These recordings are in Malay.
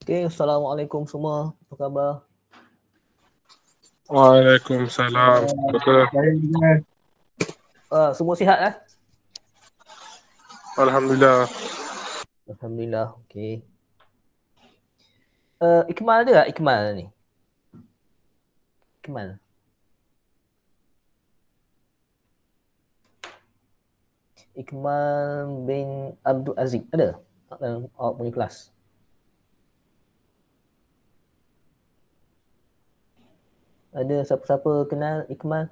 Okay, Assalamualaikum semua. Apa khabar? Waalaikumsalam. Betul. Semua sihat Alhamdulillah. Alhamdulillah. Okay. Ikmal ada tak Ikmal ni? Ikmal. Ikmal bin Abdul Aziz ada dalam awak punya kelas? Ada siapa-siapa kenal Ikmal?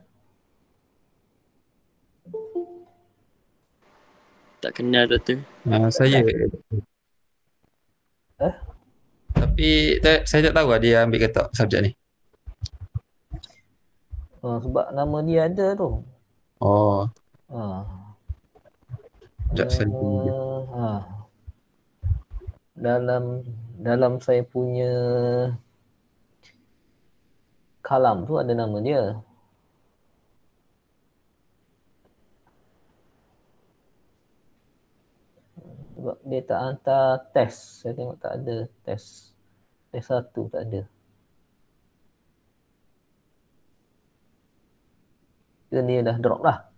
Tak kenal doktor. Saya. Tapi saya tak tahu lah dia ambil ke tak subjek ni. Sebab nama dia ada tu. Oh. Sekejap saya tunggu. Dalam saya punya kalam tu ada nama dia. Sebab dia tak hantar test. Saya tengok tak ada test. Test 1 tak ada. Dia dah drop lah.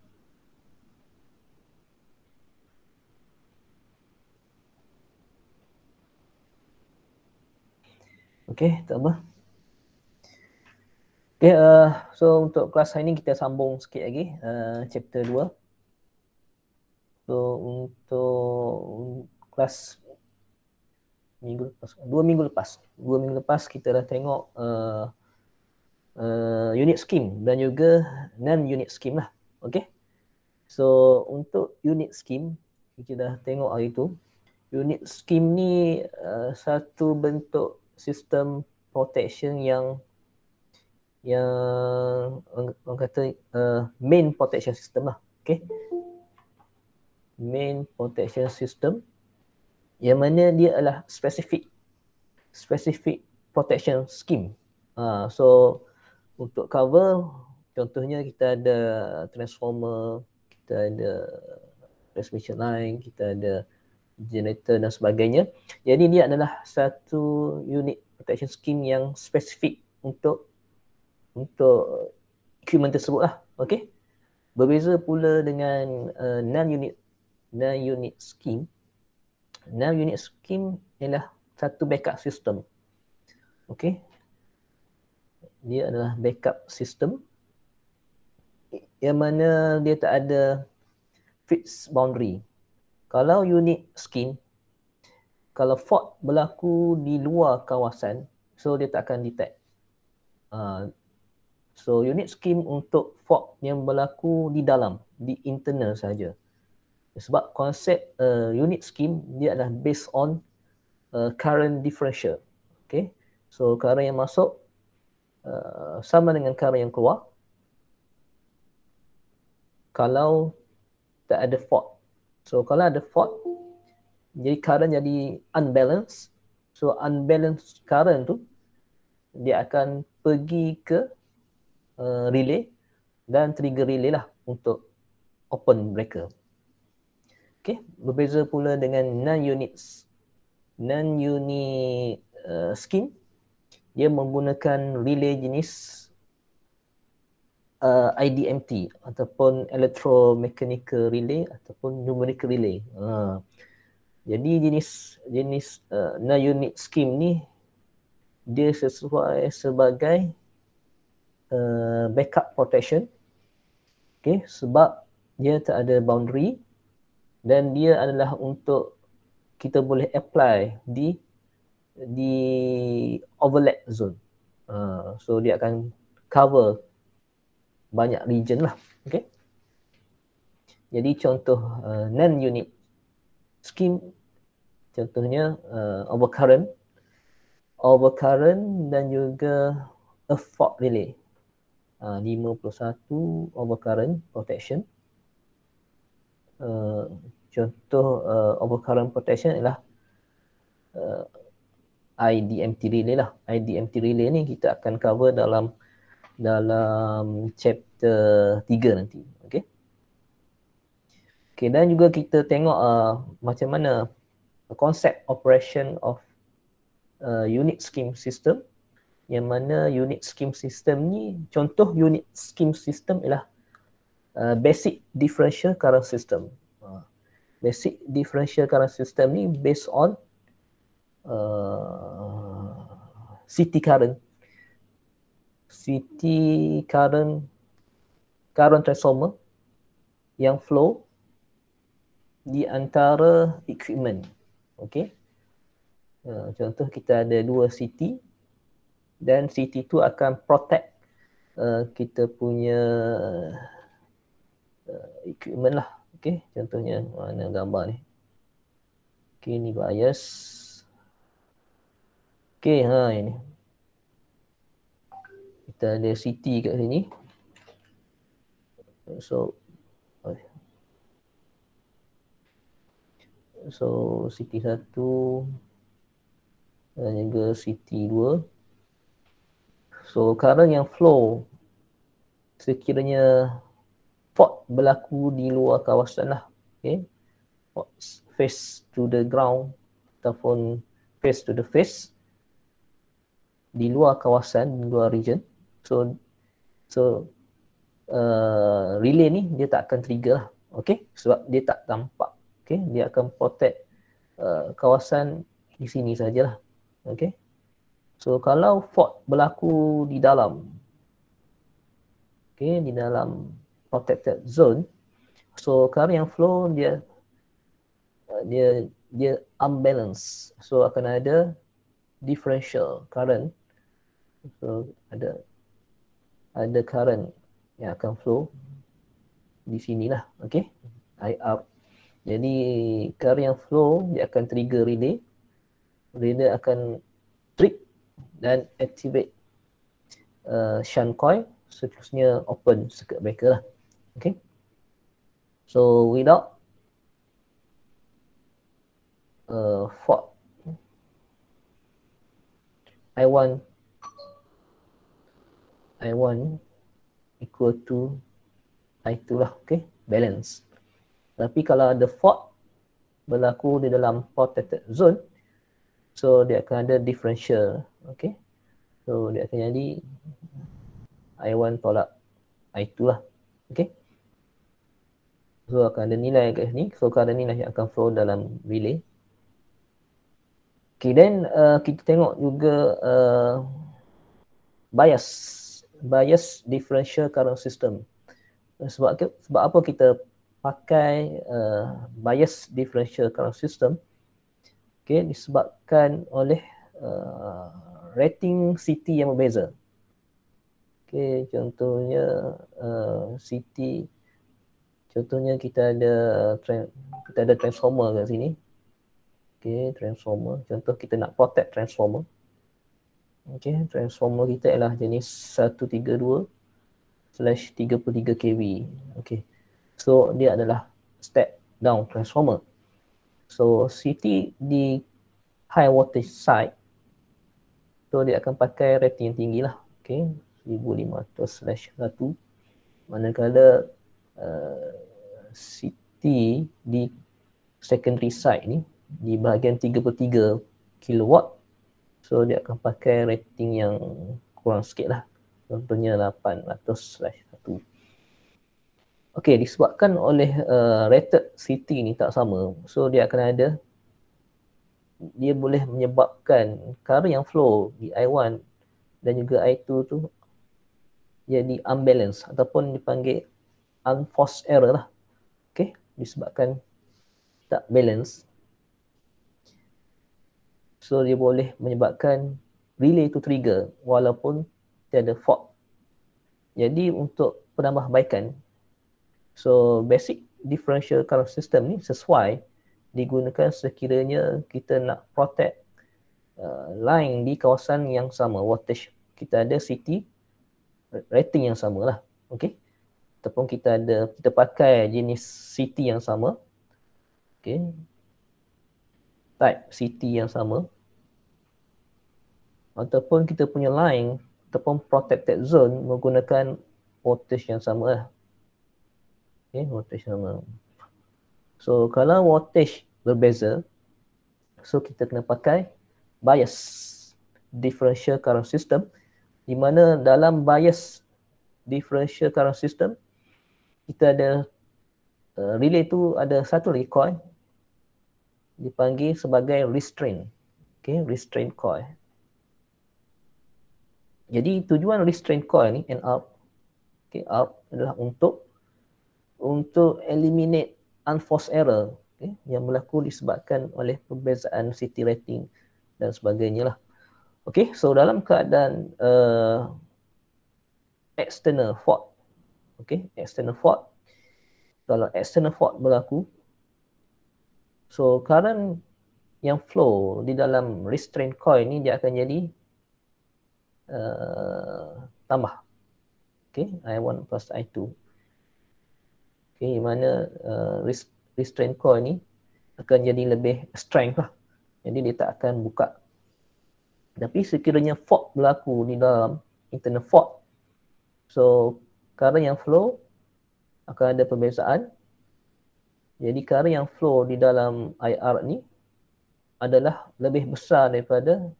Okay, tak apa. Okay, so untuk kelas hari ni kita sambung sikit lagi chapter 2. So untuk kelas dua minggu lepas kita dah tengok unit scheme dan juga non-unit scheme lah. Okay. So untuk unit scheme kita dah tengok hari tu. Unit scheme ni satu bentuk sistem protection yang orang kata main protection system lah. Okay. Main protection system yang mana dia adalah specific protection scheme. So untuk cover contohnya kita ada transformer, kita ada transmission line, kita ada generator dan sebagainya. Jadi dia adalah satu unit protection scheme yang spesifik untuk equipment tersebut lah. Okay. Berbeza pula dengan non-unit scheme. Non-unit scheme ialah satu backup system. Okay. Dia adalah backup system yang mana dia tak ada fixed boundary. Kalau unit scheme, kalau fault berlaku di luar kawasan, so dia tak akan detect. So unit scheme untuk fault yang berlaku di dalam, di internal saja. Sebab konsep unit scheme dia adalah based on current differential. Okay. So current yang masuk sama dengan current yang keluar kalau tak ada fault. So kalau ada fault, jadi current jadi unbalanced. So unbalanced current tu dia akan pergi ke relay dan trigger relay lah untuk open breaker. Okay, berbeza pula dengan non-unit scheme. Dia menggunakan relay jenis IDMT ataupun electromechanical relay ataupun numerical relay. Jadi jenis non-unit scheme ni dia sesuai sebagai backup protection. Okay, sebab dia tak ada boundary dan dia adalah untuk kita boleh apply di overlap zone. So dia akan cover banyak region lah. Okay. Jadi contoh non-unit scheme contohnya overcurrent dan juga a fault relay. 51 overcurrent protection. Contoh overcurrent protection ialah IDMT relay lah. IDMT relay ni kita akan cover dalam chapter 3 nanti. Okay. Okay, dan juga kita tengok macam mana konsep operation of unit scheme system, yang mana unit scheme system ni, contoh unit scheme system ialah basic differential current system. Basic differential current system ni based on CT current transformer yang flow di antara equipment. Okey. Contoh kita ada dua CT dan CT tu akan protect kita punya equipment lah. Okey, contohnya mana gambar ni. Okey, ni bias. Okey, ini. Kita ada CT kat sini. So CT1 dan juga CT2. So current yang flow sekiranya fault berlaku di luar kawasan lah. Okay. Face to the ground ataupun face to the face di luar kawasan, di luar region. So relay ni dia tak akan trigger lah. Okay. Sebab dia tak tampak. Okay. Dia akan protect kawasan di sini sajalah. Okay. So kalau fault berlaku di dalam, okay, di dalam protected zone, so current yang flow dia unbalance. So akan ada differential current. So ada current yang akan flow di sinilah, okay, IR. Jadi current yang flow dia akan trigger relay. Relay akan trip dan activate shunt coil, seterusnya open circuit breaker lah. Okay. So without fault, I1 equal to I2 lah. Okay, balance. Tapi kalau ada fault berlaku di dalam protected zone, so dia akan ada differential. Okay, so dia akan jadi I1 tolak I2 lah. Okay, so akan ada nilai kat sini. So current ni lah yang akan flow dalam relay. Okay, then kita tengok juga bias differential current system. Sebab apa kita pakai bias differential current system? Okay, disebabkan oleh rating CT yang berbeza. Okay, contohnya CT, contohnya kita ada transformer kat sini. Okay, transformer. Contoh kita nak protect transformer. Okay, transformer kita ialah jenis 132/33 kV. Okay, so dia adalah step down transformer. So CT di high voltage side, so dia akan pakai rating yang tinggi lah. Okay, 1500/1. Manakala CT di secondary side ni di bahagian 33 kilowatt, so dia akan pakai rating yang kurang sikit lah. Contohnya 800/1. Okay, disebabkan oleh rated CT ni tak sama, so dia boleh menyebabkan current yang flow di I1 dan juga I2 tu jadi unbalance ataupun dipanggil unforced error lah. Okay, disebabkan tak balance. So dia boleh menyebabkan relay tu trigger walaupun tiada fault. Jadi untuk penambahbaikan, so basic differential current system ni sesuai digunakan sekiranya kita nak protect line di kawasan yang sama, voltage. Kita ada CT rating yang sama lah. Okay. Ataupun kita pakai jenis CT yang sama. Okay. Type CT yang sama. Ataupun kita punya line ataupun protected zone menggunakan voltage yang sama lah. Okay, voltage sama. So kalau voltage berbeza, so kita kena pakai bias differential current system, di mana dalam bias differential current system kita ada relay tu ada satu lagi coil dipanggil sebagai restraint. Okay, restraint coil. Jadi tujuan restraint coil ni and out, okay, out adalah untuk eliminate unforced error, okay, yang berlaku disebabkan oleh perbezaan CT rating dan sebagainya lah. Okay, so dalam keadaan external fault, okay, external fault, kalau external fault berlaku, so current yang flow di dalam restraint coil ni dia akan jadi tambah, okay, I1 plus I2. Okay, mana restraint coil ni akan jadi lebih strength lah. Jadi dia tak akan buka. Tapi sekiranya fault berlaku di dalam internal fault, so current yang flow akan ada perbezaan. Jadi current yang flow di dalam IR ni adalah lebih besar daripada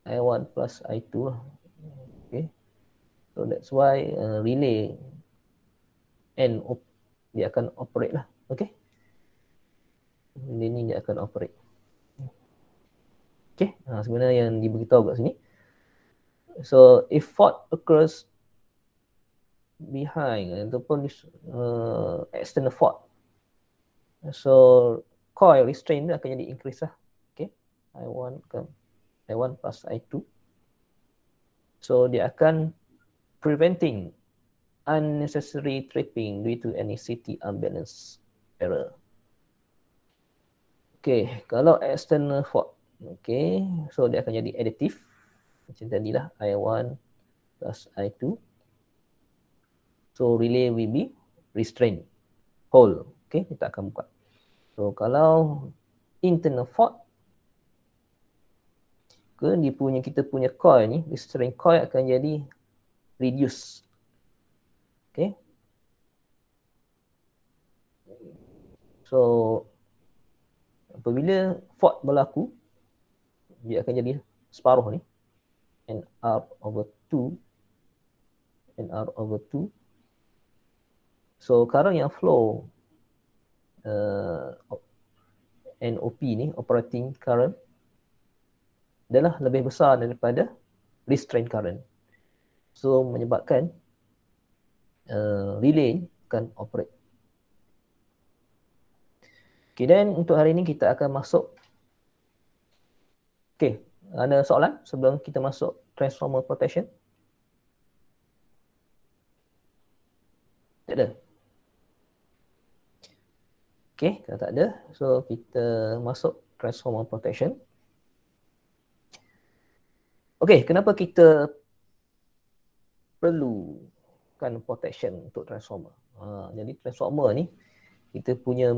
I1 plus I2 lah. Okay. So that's why relay and dia akan operate lah. Okay. Ini dia akan operate. Okay. Sebenarnya yang diberitahu kat sini. So if fault occurs behind ataupun external fault, so coil restraint dia akan jadi increase lah. Okay. I1 plus I2. So dia akan preventing unnecessary tripping due to any CT unbalance error. Okay, kalau external fault, okay, so dia akan jadi additive. Macam tadilah, I1 plus I2. So relay will be restrained, whole. Okay, kita akan buka. So kalau internal fault, kita punya coil ni, restraint coil akan jadi reduce. Okay. So apabila fault berlaku, dia akan jadi separuh ni, NR over 2. So current yang flow NOP ni, operating current, adalah lebih besar daripada restraint current. So menyebabkan relay akan operate. Okay, dan untuk hari ini kita akan masuk. Okay, ada soalan sebelum kita masuk transformer protection? Tak ada? Okay, kalau tak ada, so kita masuk transformer protection. Okay, kenapa kita perlukan protection untuk transformer? Jadi transformer ni kita punya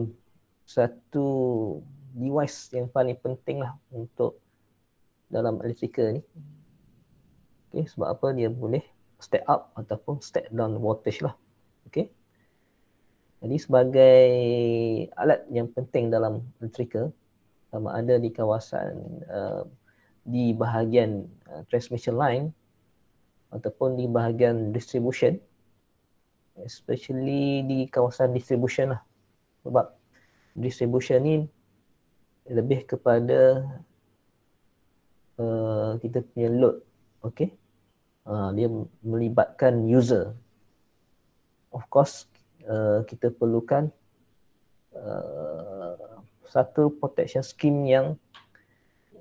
satu device yang paling penting lah untuk dalam electrical ni. Okay, sebab apa? Dia boleh step up ataupun step down voltage lah. Okay. Jadi sebagai alat yang penting dalam electrical, sama ada di kawasan di bahagian transmission line ataupun di bahagian distribution, especially di kawasan distribution lah. Sebab distribution ni lebih kepada kita punya load. Okay. Dia melibatkan user. Of course, kita perlukan satu protection scheme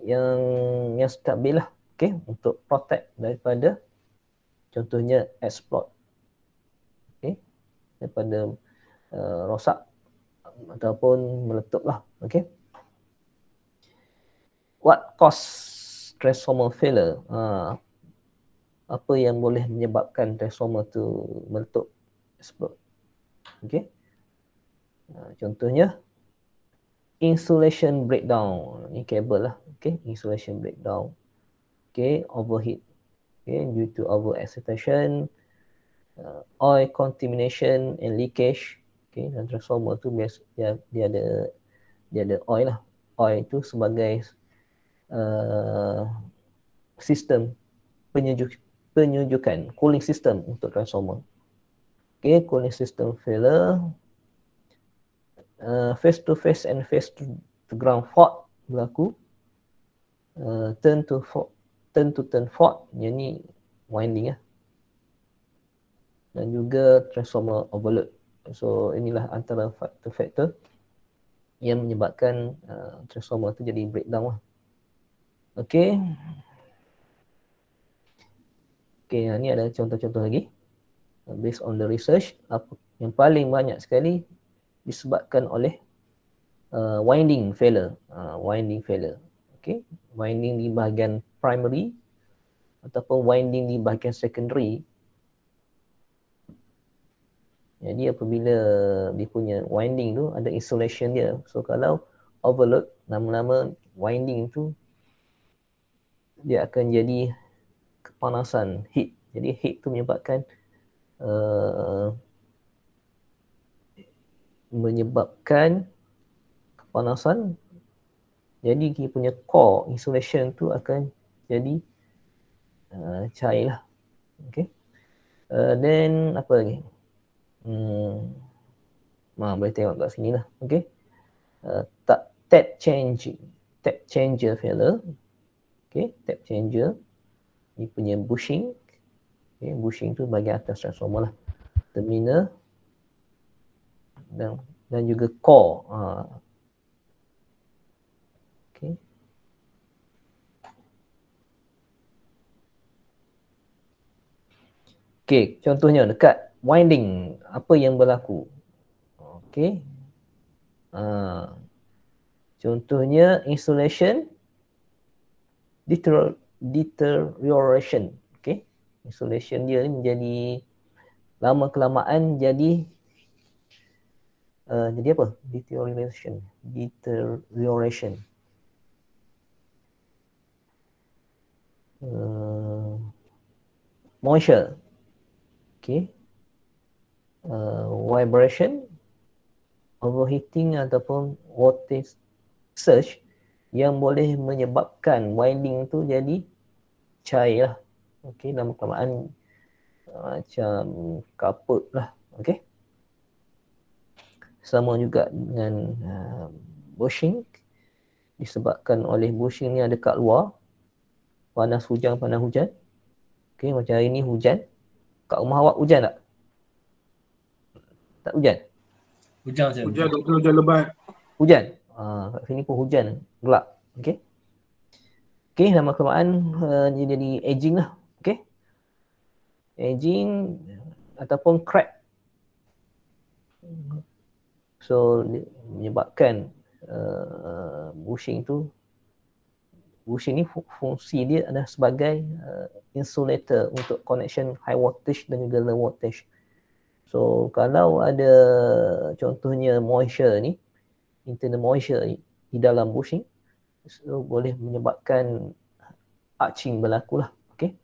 yang stabil lah, okay, untuk protect daripada contohnya exploit, okay, daripada rosak ataupun meletup lah, okay. What cause transformer failure? Apa yang boleh menyebabkan transformer tu meletup, explode, okay. Contohnya insulation breakdown, ni kabel lah, okay, insulation breakdown, okay, overheat, okay, due to over excitation, oil contamination and leakage, okay. Dan transformer tu dia ada oil lah, oil itu sebagai sistem penyujukan, cooling system untuk transformer. Okay, cooling system failure, face to face and face to ground fault berlaku, turn to turn fault, yang ni winding dan juga transformer overload. So inilah antara faktor-faktor yang menyebabkan transformer tu jadi breakdown lah. Okay. Okay, ni ada contoh-contoh lagi. Based on the research, yang paling banyak sekali disebabkan oleh winding failure. Winding failure. Okay. Winding di bahagian primary ataupun winding di bahagian secondary. Jadi apabila dia punya winding tu ada insulation dia. So kalau overload, lama-lama winding tu dia akan jadi kepanasan, heat. Jadi heat tu menyebabkan kepanasan. Jadi dia punya core insulation tu akan jadi cair lah. Okay. Then apa lagi? Boleh tengok kat sini lah. Okay. Tap changer failure. Okay, tap changer. Ni punya bushing. Okay, bushing tu bahagian atas transformer lah. Terminal dan juga core. Okay. Okay, contohnya dekat winding, apa yang berlaku? Okay. Contohnya insulation deterioration. Okay. Insulation dia ni menjadi lama kelamaan jadi apa? Deterioration. Moisture. Okay. Vibration, overheating ataupun voltage surge yang boleh menyebabkan winding tu jadi cair lah. Okay, lama kelamaan macam kaput lah. Okay. Sama juga dengan bushing, disebabkan oleh bushing ni ada kat luar, panas hujan. Okay, macam hari ni hujan. Kat rumah awak hujan tak? Tak hujan? Hujan lebat. Hujan? Kat sini pun hujan, gelap. Okay. Okay, lama kelamaan dia jadi aging lah. Okay. Aging ataupun crack. So menyebabkan bushing ni fungsi dia adalah sebagai insulator untuk connection high voltage dan juga low voltage. So kalau ada contohnya moisture ni, internal moisture di dalam bushing, so boleh menyebabkan arcing berlaku lah. Okay.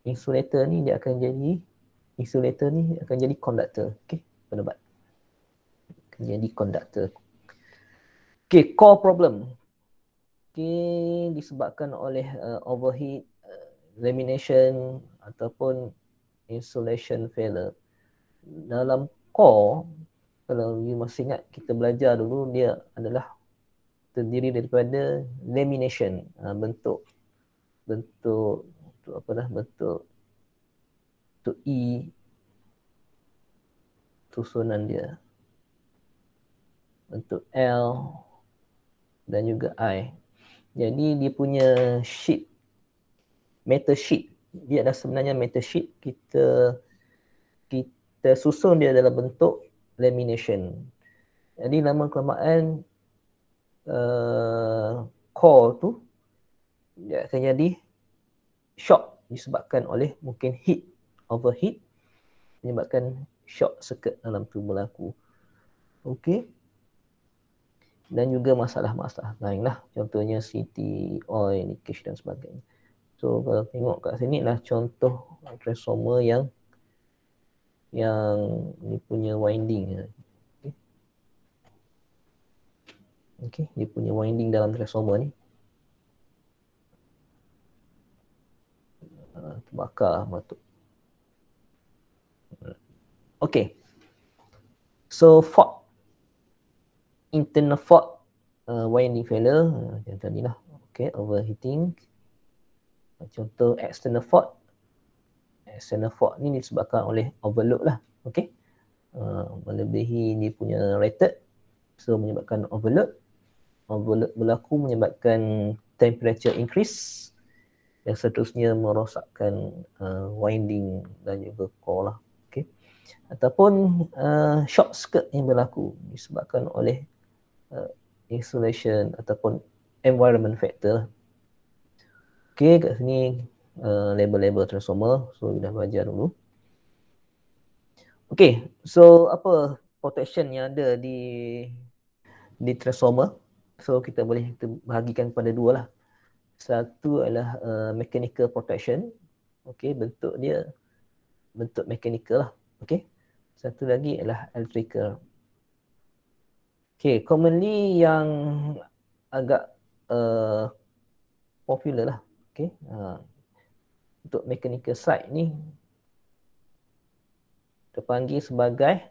Insulator ni akan jadi conductor. Okay, penebat. Akan jadi conductor. Okay, core problem. Okay, disebabkan oleh overheat, lamination ataupun insulation failure. Dalam core, kalau you masih ingat kita belajar dulu, dia adalah terdiri daripada lamination, bentuk E susunan dia, bentuk L dan juga I. Jadi dia punya sheet, metal sheet, dia adalah sebenarnya metal sheet, kita susun dia dalam bentuk lamination. Jadi lama kelamaan core tu dia akan jadi shock disebabkan oleh mungkin overheat, menyebabkan short circuit dalam tu berlaku. Okey. Dan juga masalah-masalah lain lah. Contohnya CT, oil, leakage dan sebagainya. So kalau tengok kat sini lah contoh transformer yang ni punya winding. Okay. Okay, dia punya winding dalam transformer ni. Terbakar batuk. Okay. So fault, internal fault, winding failure, macam tadi lah. Okay, overheating. Contoh external fault. External fault ni disebabkan oleh overload lah. Okay. Melebihi dia punya rated. So menyebabkan overload. Overload berlaku menyebabkan temperature increase. Dan seterusnya merosakkan winding dan juga core lah. Okay. Ataupun short circuit yang berlaku disebabkan oleh insulation ataupun environment factor. Okay, kat sini label-label transformer. So, dah belajar dulu. Okay, so apa protection yang ada di transformer? So, kita boleh bahagikan kepada dua lah. Satu adalah mechanical protection. Okay, bentuk dia bentuk mechanical lah. Okay. Satu lagi adalah electrical. Okay, commonly yang agak popular lah. Okay. Untuk mechanical side ni terpanggil sebagai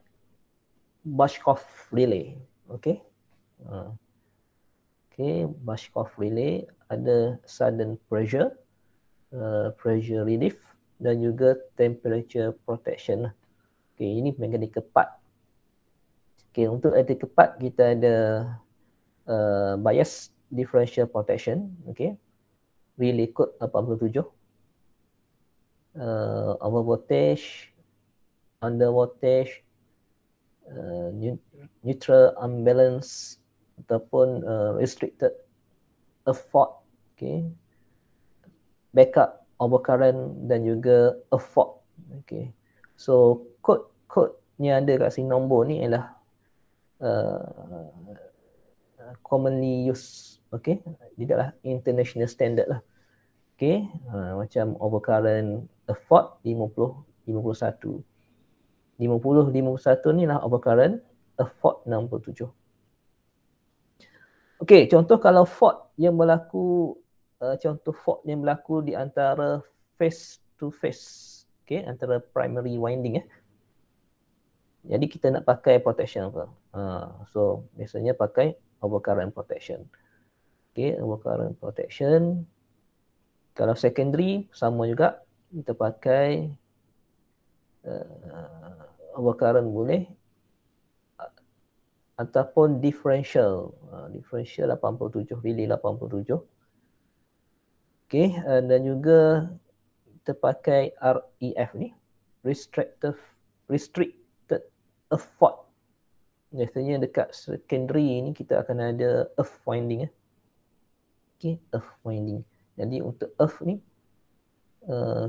Bashkov relay. Okay. Okay, Bashkov relay ada sudden pressure, pressure relief dan juga temperature protection. Okay, ini mechanical part. Okay, untuk electrical part kita ada bias differential protection. Okay, relay code 87. Over voltage, under voltage, neutral unbalance ataupun restricted fault. Okay, backup overcurrent dan juga fault. Okay, so kod yang ada kat sini nombor ni ialah commonly used. Okay, dia adalah international standard lah. Okay, macam overcurrent fault 50-51. 50-51 ni lah overcurrent, fault 67. Okay, contoh kalau fault yang berlaku, contoh fault yang berlaku di antara face to face, okay, antara primary winding. Jadi kita nak pakai protection apa? So biasanya pakai overcurrent protection. Okay, overcurrent protection. Kalau secondary sama juga, kita pakai overcurrent boleh ataupun differential. Differential 87, relay 87. Okay, dan juga kita pakai REF ni, restricted fault. Biasanya dekat secondary ni kita akan ada earth winding. Okay, earth winding. Jadi untuk earth ni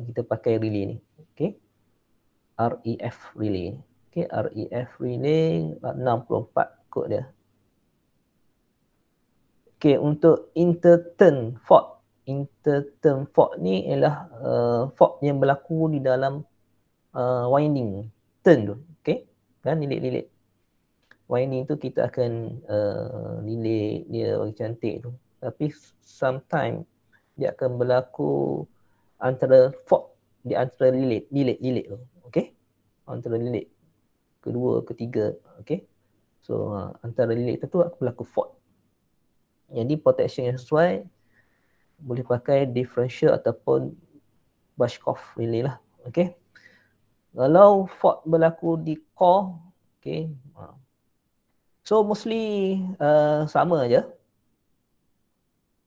kita pakai relay ni. Okay, REF relay. Okay, REF relay 64 kod dia. Okay, untuk interturn fault. Interturn fault ni ialah fault yang berlaku di dalam winding turn tu. Okay, kan lilit-lilit. Winding tu kita akan lilit dia bagi cantik tu. Tapi sometimes dia akan berlaku antara fault di antara lilit tu. Okay, antara lilit kedua, ketiga. Okay, so antara lilit tu akan berlaku fault. Jadi protection yang sesuai boleh pakai differential ataupun Bashkov relay lah. Okay, kalau fault berlaku di core, okay, so mostly sama aja.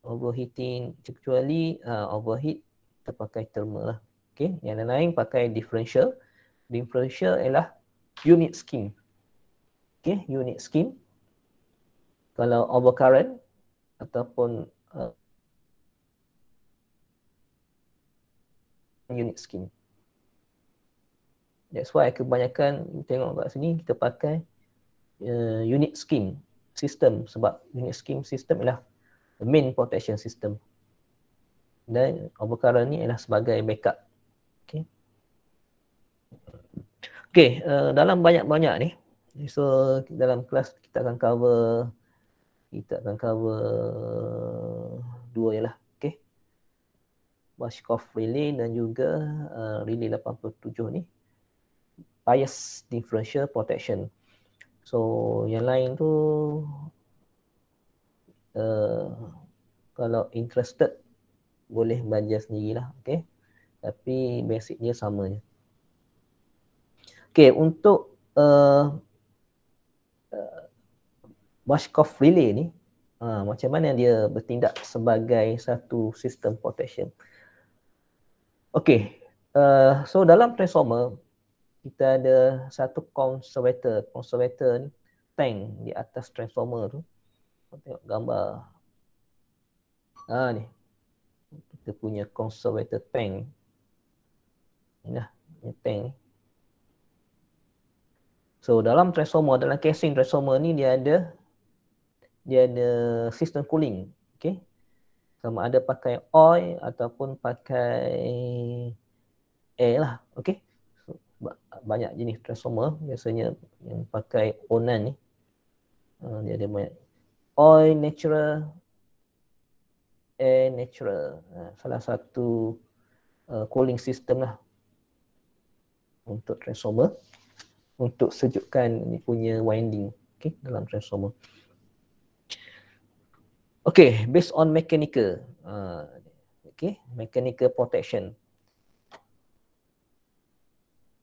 Overheating, kecuali overheat kita pakai thermal lah. Okay, yang lain pakai differential. Differential ialah unit scheme. Okay, unit scheme. Kalau overcurrent ataupun unit scheme. That's why kebanyakan tengok kat sini kita pakai unit scheme system, sebab unit scheme system ialah the main protection system. Dan overcurrent ni ialah sebagai backup. Okay. Okay, dalam banyak-banyak ni, so dalam kelas kita akan cover Kita akan cover dua je lah. Okay. Bashkov relay dan juga relay 87 ni. Bias differential protection. So yang lain tu kalau interested boleh belajar sendirilah. Okay. Tapi basic dia sama je. Okay, untuk Bashkov relay ni macam mana dia bertindak sebagai satu sistem protection. Okay, so dalam transformer kita ada satu conservator ni, tank di atas transformer tu. Tengok gambar ni, kita punya conservator tank ni lah, ni tank ni. So dalam transformer, dalam casing transformer ni dia ada sistem cooling. Okay, sama ada pakai oil ataupun pakai air lah. Okay, so, banyak jenis transformer, biasanya yang pakai Onan ni dia ada banyak oil natural, air natural, salah satu cooling system lah untuk transformer, untuk sejukkan ni punya winding, okay, dalam transformer. Okay, based on mechanical, okay, mechanical protection.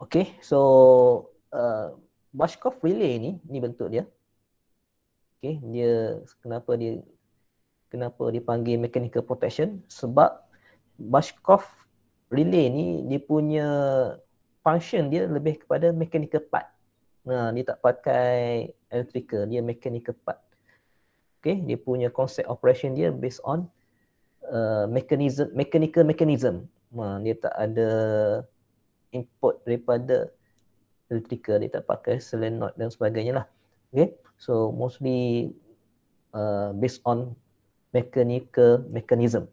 Okay, so Bashkov relay ni bentuk dia. Okay, kenapa dipanggil mechanical protection? Sebab Bashkov relay ni dia punya function dia lebih kepada mechanical part. Dia tak pakai electrical, dia mechanical part. Okay, dia punya konsep operation dia based on mechanical mechanism. Dia tak ada input daripada electrical, dia tak pakai solenoid dan sebagainya lah. Okay, so mostly based on mechanical mechanism.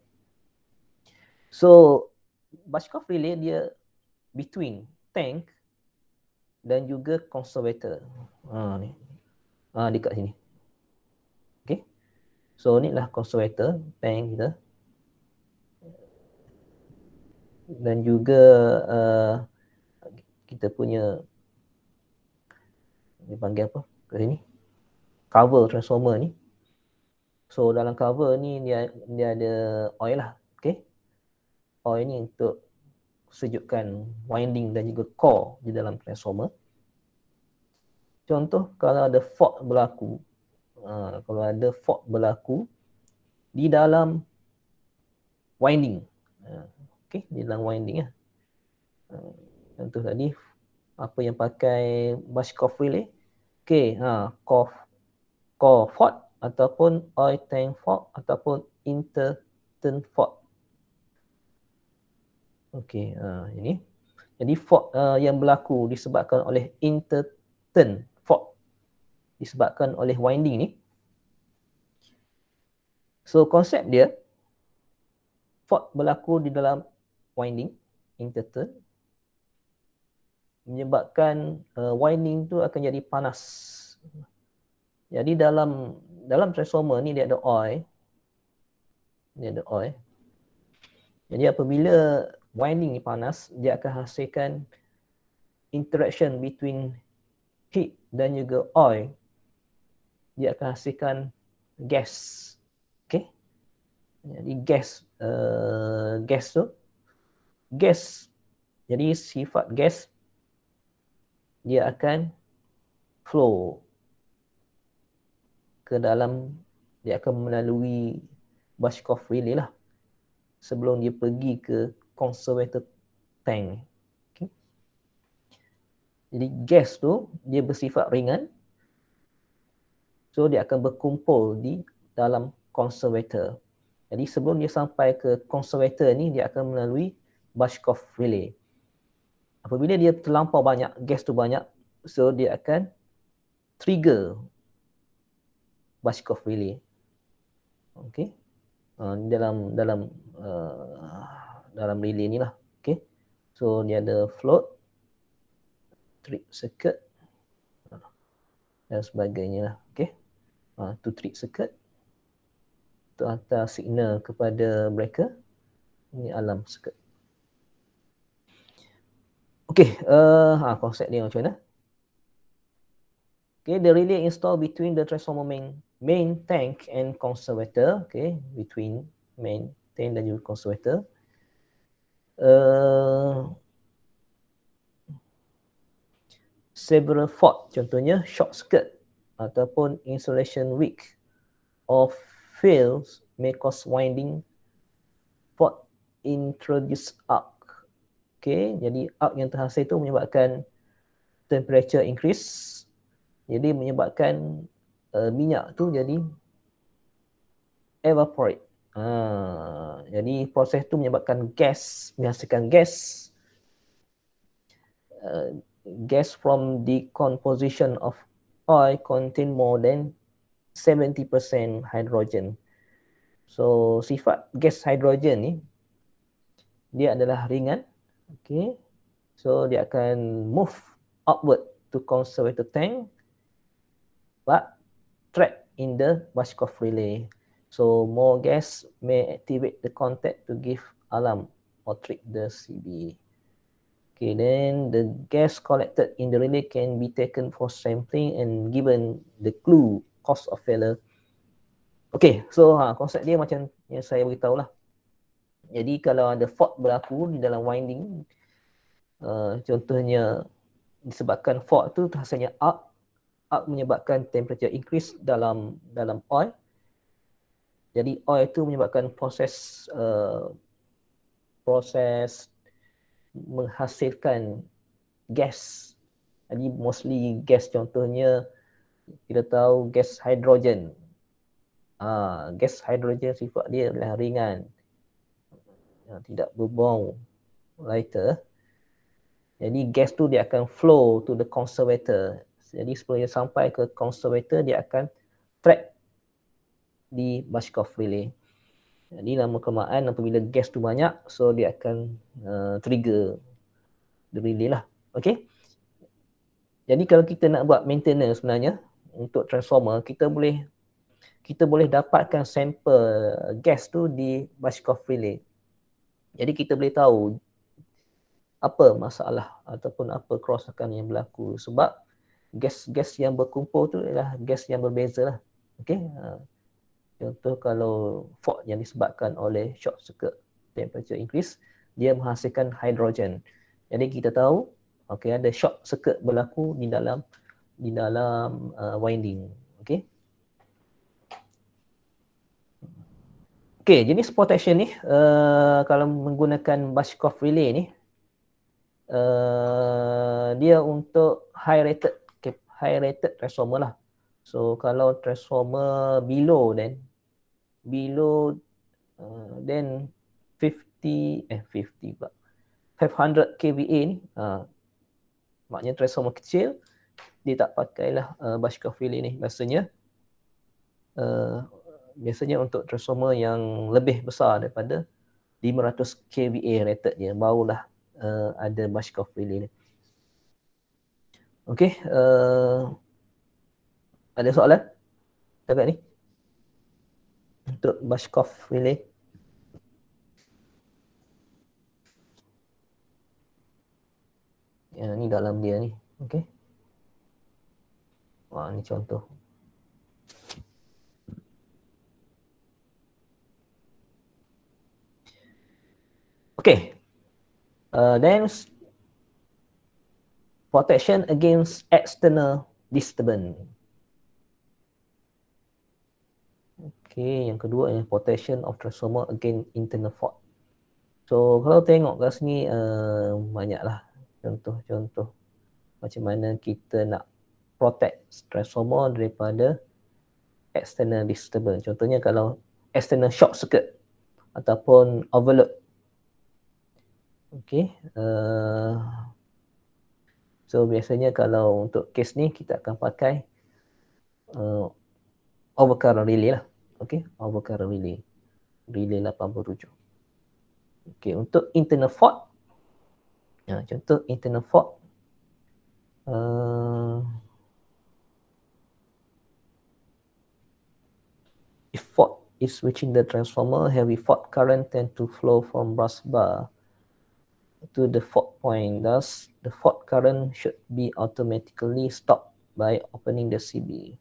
So Bashkov relay dia between tank dan juga conservator. Ni. Dekat sini. Okay. So ni lah conservator, tank kita. Dan juga kita punya dipanggil apa kat sini? Cover transformer ni. So dalam cover ni dia ada oil lah. Okay. Oil ni untuk sejukkan winding dan juga core di dalam transformer. Contoh kalau ada fault berlaku, di dalam winding, okay, di dalam winding lah. Contoh tadi apa yang pakai Bashkov relay, okay, core fault ataupun oil tank fault ataupun interturn fault. Okey, ini. Jadi fault yang berlaku disebabkan oleh interturn fault, disebabkan oleh winding ni. So konsep dia, fault berlaku di dalam winding, interturn, menyebabkan winding tu akan jadi panas. Jadi dalam transformer ni dia ada oil. Jadi apabila winding ni panas, dia akan hasilkan interaction between heat dan juga oil. Dia akan hasilkan gas. Okay. Jadi jadi sifat gas dia akan flow ke dalam, dia akan melalui Bashkov relay lah sebelum dia pergi ke conservator tank. Okay. Jadi gas tu dia bersifat ringan, so dia akan berkumpul di dalam conservator. Jadi sebelum dia sampai ke conservator ni, dia akan melalui Bashkov relay. Apabila dia terlampau banyak, gas tu banyak, so dia akan trigger Bashkov relay. Okay. Dalam relay ni lah. Okay. So dia ada float, trip circuit dan sebagainya lah. Okay. Tu trip circuit untuk hantar signal kepada breaker. Ini alarm circuit. Okay, konsep dia macam mana? Okay, the relay installed between the transformer main tank and conservator. Okay, between main tank dan juga conservator. Several fault, contohnya short circuit ataupun insulation weak or fails may cause winding fault introduce arc. Okay, jadi arc yang terhasil itu menyebabkan temperature increase. Jadi menyebabkan minyak tu jadi evaporate. Jadi proses tu menyebabkan gas, menghasilkan gas. Gas from decomposition of oil contain more than 70% hydrogen. So sifat gas hidrogen ni dia adalah ringan. Okay. So dia akan move upward to conservator tank but trap in the Bashkov relay. So more gas may activate the contact to give alarm or trip the CB. Okay, then the gas collected in the relay can be taken for sampling and given the clue cause of failure. Okay, so konsep dia macam yang saya beritahu lah. Jadi kalau ada fault berlaku di dalam winding, contohnya disebabkan fault tu hasilnya arc menyebabkan temperature increase dalam oil. Jadi oil itu menyebabkan proses menghasilkan gas. Jadi mostly gas, contohnya kita tahu gas hidrogen. Gas hidrogen sifat dia adalah ringan, tidak berbau lighter. Jadi gas tu dia akan flow to the conservator. Jadi sebelum dia sampai ke conservator, dia akan trap di Bashkov relay. Jadi lama kelamaan apabila gas tu banyak, so dia akan trigger the relay lah. Okay. Jadi kalau kita nak buat maintenance sebenarnya untuk transformer, kita boleh dapatkan sampel gas tu di Bashkov relay. Jadi kita boleh tahu apa masalah ataupun apa kerosakan yang berlaku, sebab gas-gas yang berkumpul tu adalah gas yang berbeza lah. Okay. Contoh kalau fault yang disebabkan oleh short circuit temperature increase, dia menghasilkan hydrogen. Jadi kita tahu okay, ada short circuit berlaku di dalam winding. Okay. Okay, jenis protection ni kalau menggunakan Bashkov relay ni, dia untuk high rated transformer lah. So kalau transformer below 500 kVA ni, maknanya transformer kecil, dia tak pakailah Bashkov relay ni. Biasanya untuk transformer yang lebih besar daripada 500 kVA rated dia, barulah ada Bashkov relay ni. Okay, ada soalan dekat ni untuk Bashkov relay? Ni dalam dia ni. Okay. Ni contoh. Okay. Then protection against external disturbance. Okay, yang kedua adalah protection of transformer against internal fault. So kalau tengok kat sini banyaklah contoh-contoh macam mana kita nak protect transformer daripada external disturbance. Contohnya kalau external short circuit ataupun overload. Okay. So biasanya kalau untuk case ni kita akan pakai overcurrent relay lah. Okay, overcurrent relay 87. Okay, untuk internal fault, contoh internal fault, if fault is switching the transformer, heavy fault current tend to flow from bus bar to the fault point. Thus, the fault current should be automatically stopped by opening the CB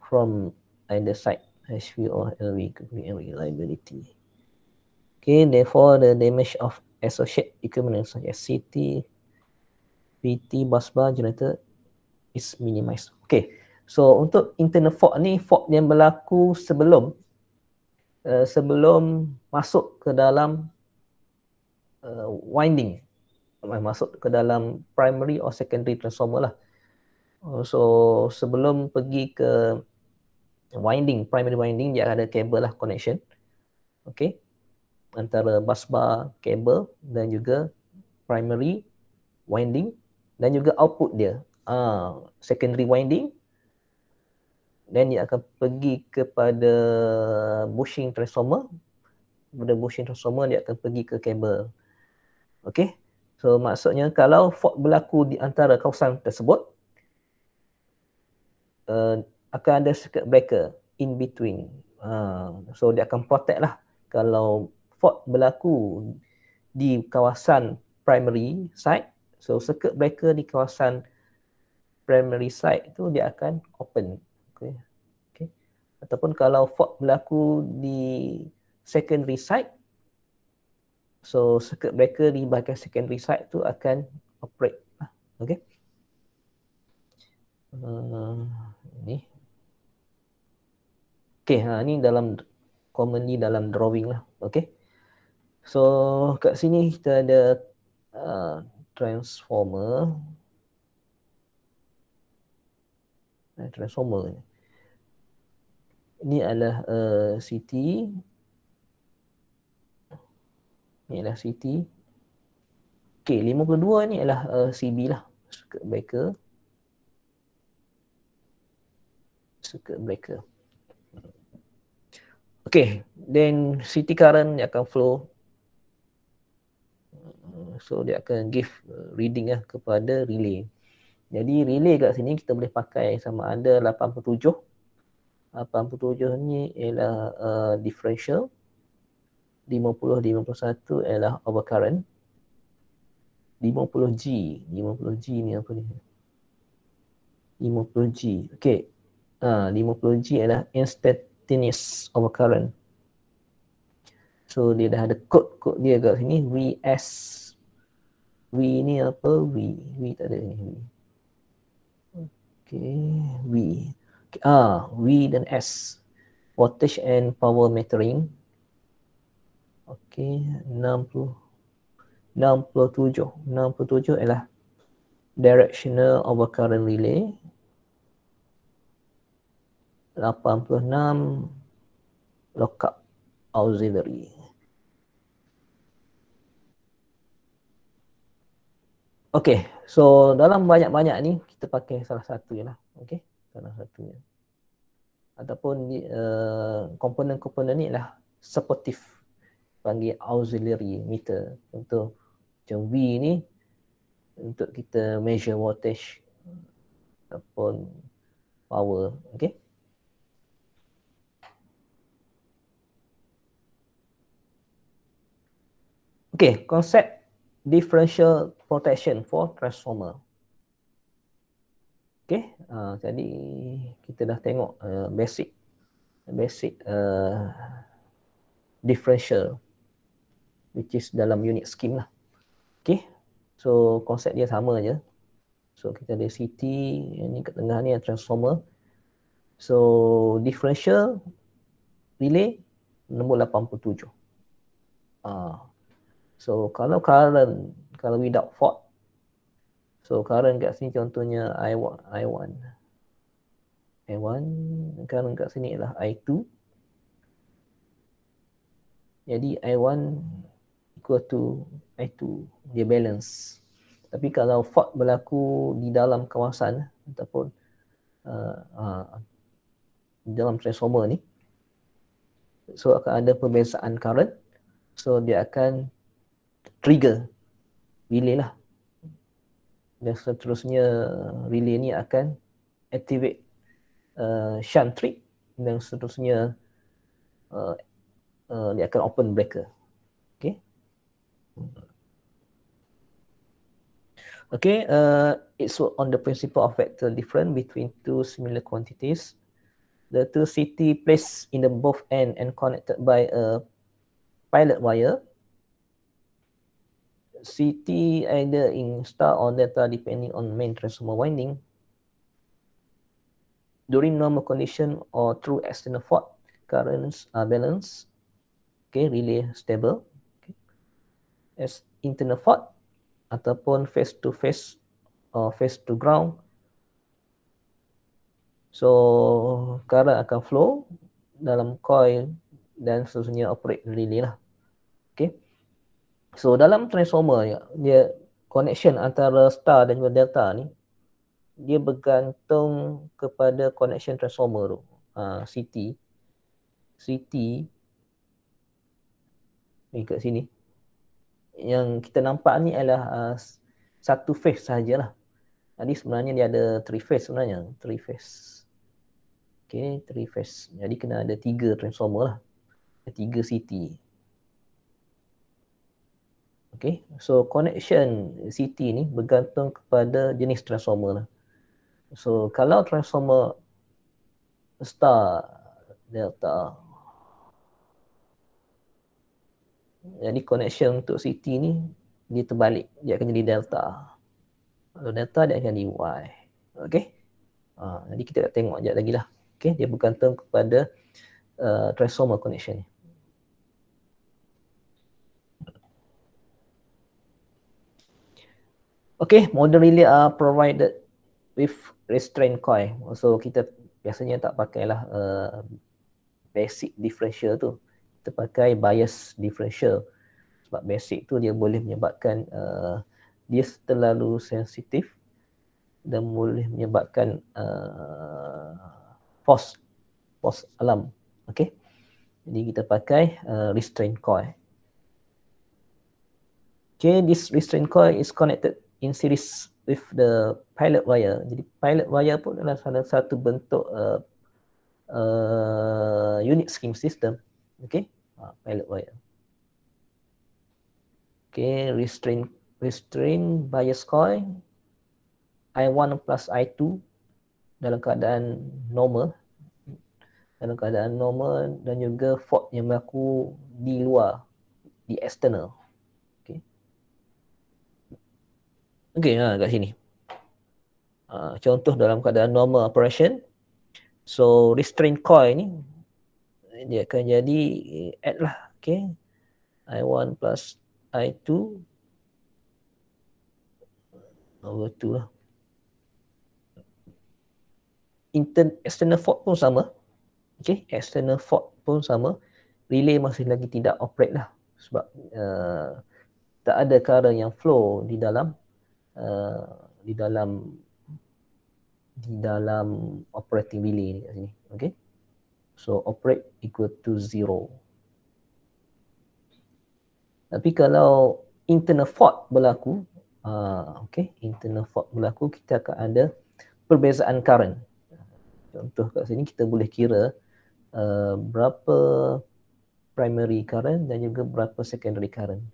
from either side, HV or LV, and reliability. Okay, therefore, the damage of associated equipment such as CT, PT, bus bar, generator is minimized. Okay, so untuk internal fault ni, fault yang berlaku sebelum masuk ke dalam winding, masuk ke dalam primary or secondary transformer lah. So sebelum pergi ke winding, primary winding, dia ada kabel lah connection, okay, antara bus bar, kabel dan juga primary winding dan juga output dia, secondary winding, dan dia akan pergi kepada bushing transformer. Pada bushing transformer dia akan pergi ke kabel. Okay, so maksudnya kalau fault berlaku di antara kawasan tersebut, akan ada circuit breaker in between. So dia akan protect lah. Kalau fault berlaku di kawasan primary side, so circuit breaker di kawasan primary side tu dia akan open. Okay. Okay. Ataupun kalau fault berlaku di secondary side, so circuit breaker di bahagian secondary side tu akan operate. Okay. Ni. Okay, ni dalam commonly dalam drawing lah. Okay. So kat sini kita ada transformer. Transformer ni. Ini adalah CT. Ini adalah CT. Okay, 52 ni adalah CB lah. Circuit breaker. Circuit breaker. Okay, then CT current dia akan flow. So dia akan give reading lah kepada relay. Jadi relay kat sini kita boleh pakai sama ada 87. 87 ni ialah differential. 50-51 ialah overcurrent. 50G. 50G ni apa ni? 50G. Okay. 50G adalah instantaneous overcurrent. So dia dah ada kod dia kat sini. VS. V ni apa? V tak ada ni. Okay. V. V dan S. Voltage and power metering. Okay. 67 adalah directional overcurrent relay. 86 lockup auxiliary. Okay, so dalam banyak-banyak ni kita pakai salah satu je lah. Okay, salah satunya. Ataupun komponen-komponen ni lah supportive, panggil auxiliary meter. Contoh macam V ni untuk kita measure voltage ataupun power. Okay. Okay, konsep differential protection for transformer. Okay, jadi kita dah tengok basic differential which is dalam unit scheme lah. Okay, so konsep dia sama je. So kita ada CT, yang ni kat tengah ni transformer. So differential relay nombor 87. So kalau current, kalau without fault, so current kat sini contohnya I1, current kat sini adalah I2. Jadi I1 equal to I2, dia balance. Tapi kalau fault berlaku di dalam kawasan ataupun di dalam transformer ni, so akan ada perbezaan current. So dia akan trigger relay lah. Dan seterusnya relay ni akan activate shunt trip dan seterusnya dia akan open breaker. Okay. Okay, it's on the principle of vector difference between two similar quantities. The two CT placed in the both end and connected by a pilot wire. CT either in star or delta depending on main transformer winding. During normal condition or through external fault, currents are balanced. Okay, relay stable. Okay. As internal fault ataupun face to face or face to ground. So current akan flow dalam coil dan seterusnya operate relay lah. Okay. So dalam transformer dia connection antara star dan juga delta ni dia bergantung kepada connection transformer tu. CT ni kat sini. Yang kita nampak ni adalah satu phase sahajalah. Jadi sebenarnya dia ada 3 phase sebenarnya, 3 phase. Okay, 3 phase. Jadi kena ada 3 transformer lah. 3 CT. Okay, so connection CT ni bergantung kepada jenis transformer lah. So kalau transformer star, delta, jadi connection untuk CT ni dia terbalik, dia akan jadi delta. Kalau delta dia akan jadi Y. Okay, jadi kita nak tengok sekejap lagi lah. Okay, dia bergantung kepada transformer connection ni. Okay, model relay are provided with restraint coil. So kita biasanya tak pakailah basic differential tu. Kita pakai bias differential. Sebab basic tu dia boleh menyebabkan dia terlalu sensitif dan boleh menyebabkan force alam. Okay. Jadi kita pakai restraint coil. Okay, this restraint coil is connected in series with the pilot wire. Jadi pilot wire pun adalah salah satu bentuk unit scheme system. Okay, pilot wire. Okay, restraint bias coil I1 plus I2 dalam keadaan normal. Dalam keadaan normal dan juga fault yang berlaku di luar, di external. Okay, kat sini. Contoh dalam keadaan normal operation. So, restraint coil ni, dia akan jadi add lah. Okay. I1 plus I2 over 2 lah. External fault pun sama. Okay, external fault pun sama. Relay masih lagi tidak operate lah. Sebab tak ada current yang flow di dalam operating relay ni kat sini. Okay. So operate equal to 0. Tapi kalau internal fault berlaku, internal fault berlaku, kita akan ada perbezaan current. Contoh kat sini kita boleh kira berapa primary current dan juga berapa secondary current.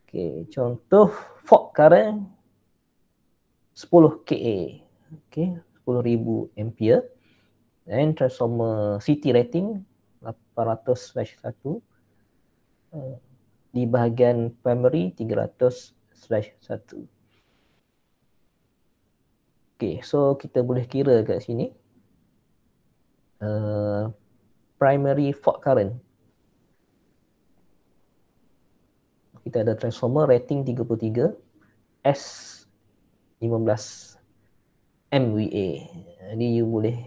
Okay, contoh fault current 10 kA, okay, 10,000 ampere, dan transformer CT rating 800/1 di bahagian primary 300/1. Okay, so kita boleh kira kat sini primary fault current. Kita ada transformer rating 33 S 15 MVA. Jadi you boleh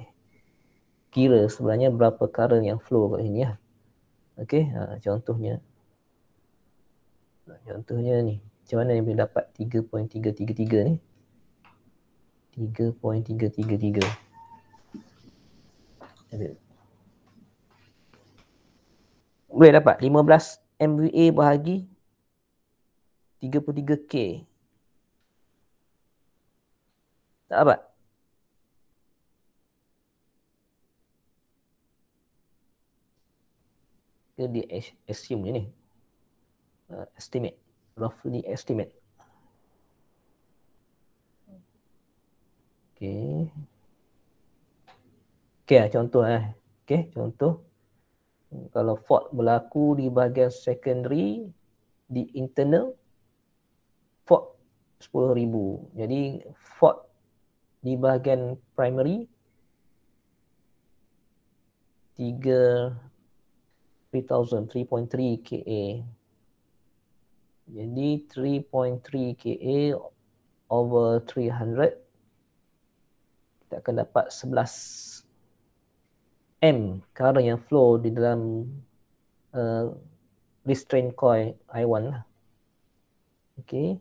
kira sebenarnya berapa current yang flow kat sini ya. Okey, contohnya ni. Macam mana yang boleh dapat 3.333 ni? 3.333. Boleh dapat 15 MVA bahagi 33K. Tak dapat? Ke dia assume je ni. Estimate. Roughly estimate. Okay. Okay, contoh Okay, contoh. Kalau fault berlaku di bahagian secondary, di internal, fault 10,000. Jadi fault di bahagian primary 3,000, 3.3 kA. Jadi 3.3 kA over 300, kita akan dapat 11 M current yang flow di dalam restraint coil I1 lah. Okay.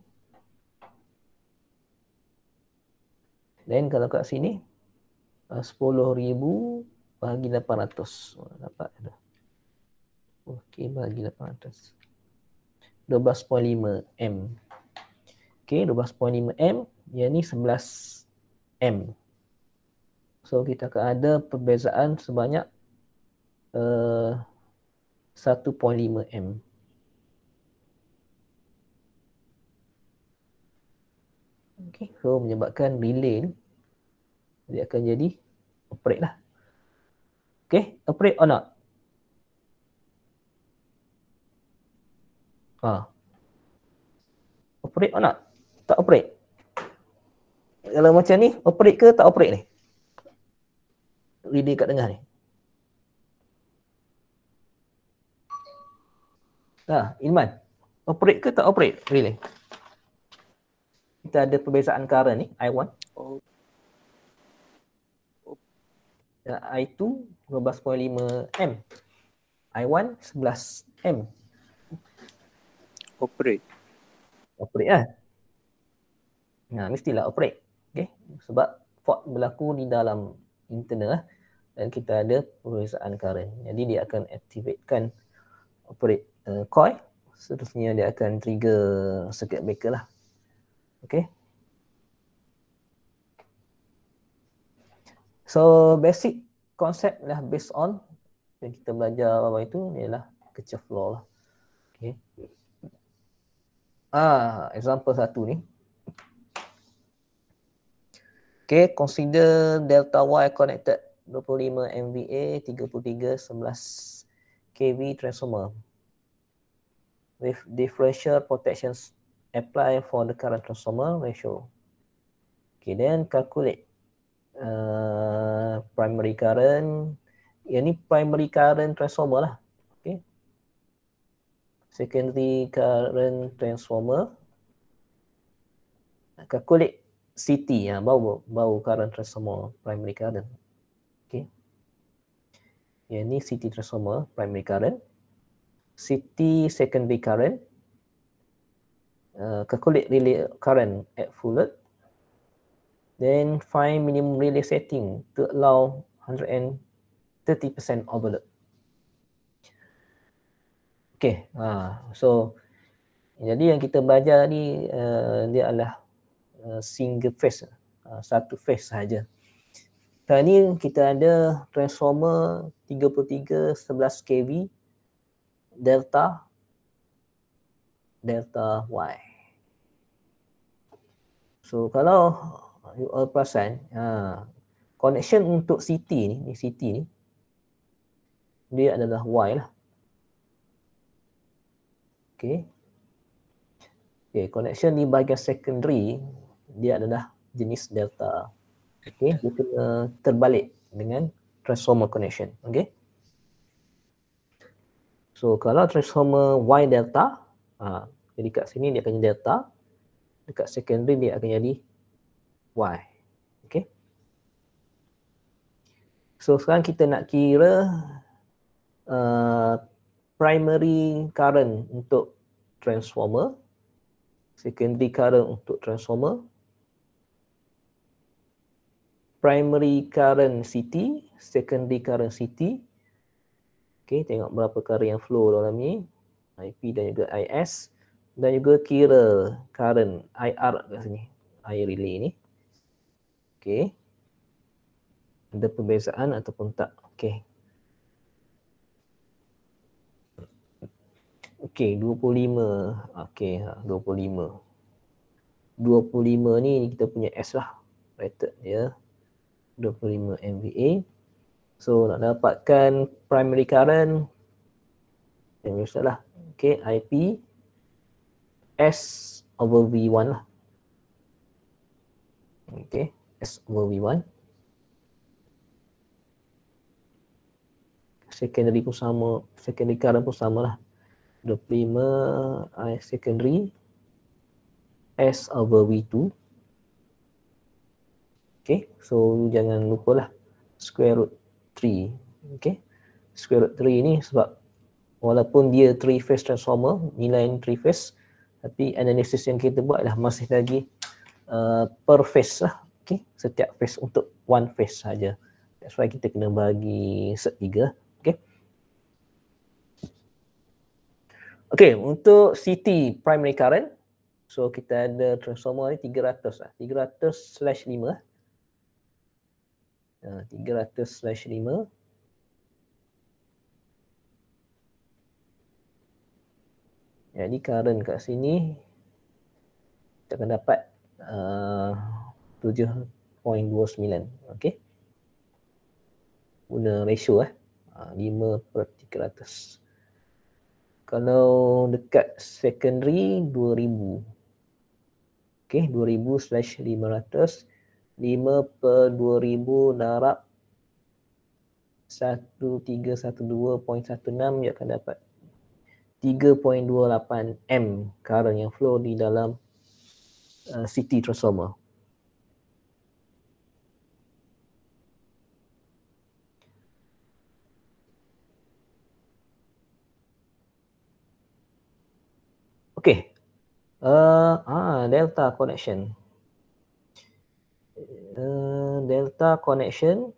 Dan kalau kat sini 10,000 bagi 800. Dapat dah. Okey, bagi 800. 12.5 M. Okey, 12.5 M, yang ni 11 M. So kita akan ada perbezaan sebanyak 1.5 M. Okey, so menyebabkan relay ni dia akan jadi operate lah. Okey, operate or not? Operate or not? Tak operate. Kalau macam ni, operate ke tak operate ni? Relay kat tengah ni. Ilman, operate ke tak operate relay? Kita ada perbezaan current ni, I1. I2 12.5 M. I1 11 M. Operate. Operate lah. Mestilah operate. Okay. Sebab fault berlaku di dalam internal lah. Dan kita ada perbezaan current. Jadi dia akan activatekan operate coil. Seterusnya dia akan trigger circuit breaker lah. Okay. So basic konsep lah based on yang kita belajar bawah itu ialah Kirchhoff law lah. Okay. Example satu ni. Okay, consider delta Y connected 25 MVA 33 11 kV transformer with differential protections apply for the current transformer ratio. Okay, then calculate primary current. Yang ni primary current transformer lah. Okay. Secondary current transformer. Calculate CT, bau current transformer primary current. Okay. Yang ni CT transformer primary current. CT secondary current. Calculate relay current at full load. Then find minimum relay setting to allow 130% overload. Okay, so jadi yang kita belajar ni dia adalah single phase, satu phase sahaja. Kali ni kita ada transformer 33 11 kV delta Y. So kalau you all perasan, connection untuk CT ni dia adalah Y lah. Okay, connection di bahagian secondary dia adalah jenis delta. Okay, dia kena terbalik dengan transformer connection. Okay. So kalau transformer Y delta, jadi kat sini dia akan jadi delta, dekat secondary dia akan jadi Y. Okay. So sekarang kita nak kira primary current untuk transformer, secondary current untuk transformer, primary current CT, secondary current CT. Okay, tengok berapa current yang flow dalam ni, IP dan juga IS, dan juga kira current IR kat sini, air relay ni. Okay, ada perbezaan ataupun tak. Okay. Okey, 25. Okey, 25. 25 ni kita punya S lah. Rated dia 25 MVA. So nak dapatkan primary current, yang biasa lah. Okey, IP S over V1 lah. Okey, S over V1. Secondary pun sama, secondary current pun sama lah. 25 I secondary S over V2. Okay, so jangan lupa lah square root 3. Okay, square root 3 ni sebab walaupun dia 3 phase transformer, nilai 3 phase, tapi analisis yang kita buat lah masih lagi per phase lah. Okay, setiap phase untuk one phase saja. That's why kita kena bagi set 3. Okay, untuk CT primary current, so kita ada transformer ni 300 lah. 300/5. 300/5. Jadi current kat sini kita akan dapat 7.29. Okay. Guna ratio 5/300. Kalau dekat secondary 2000. Okay, 20/500. 5/2000 darab 1312.16 dia akan dapat 3.28 M current yang flow di dalam CT transformer. Okay. Delta connection. Delta connection.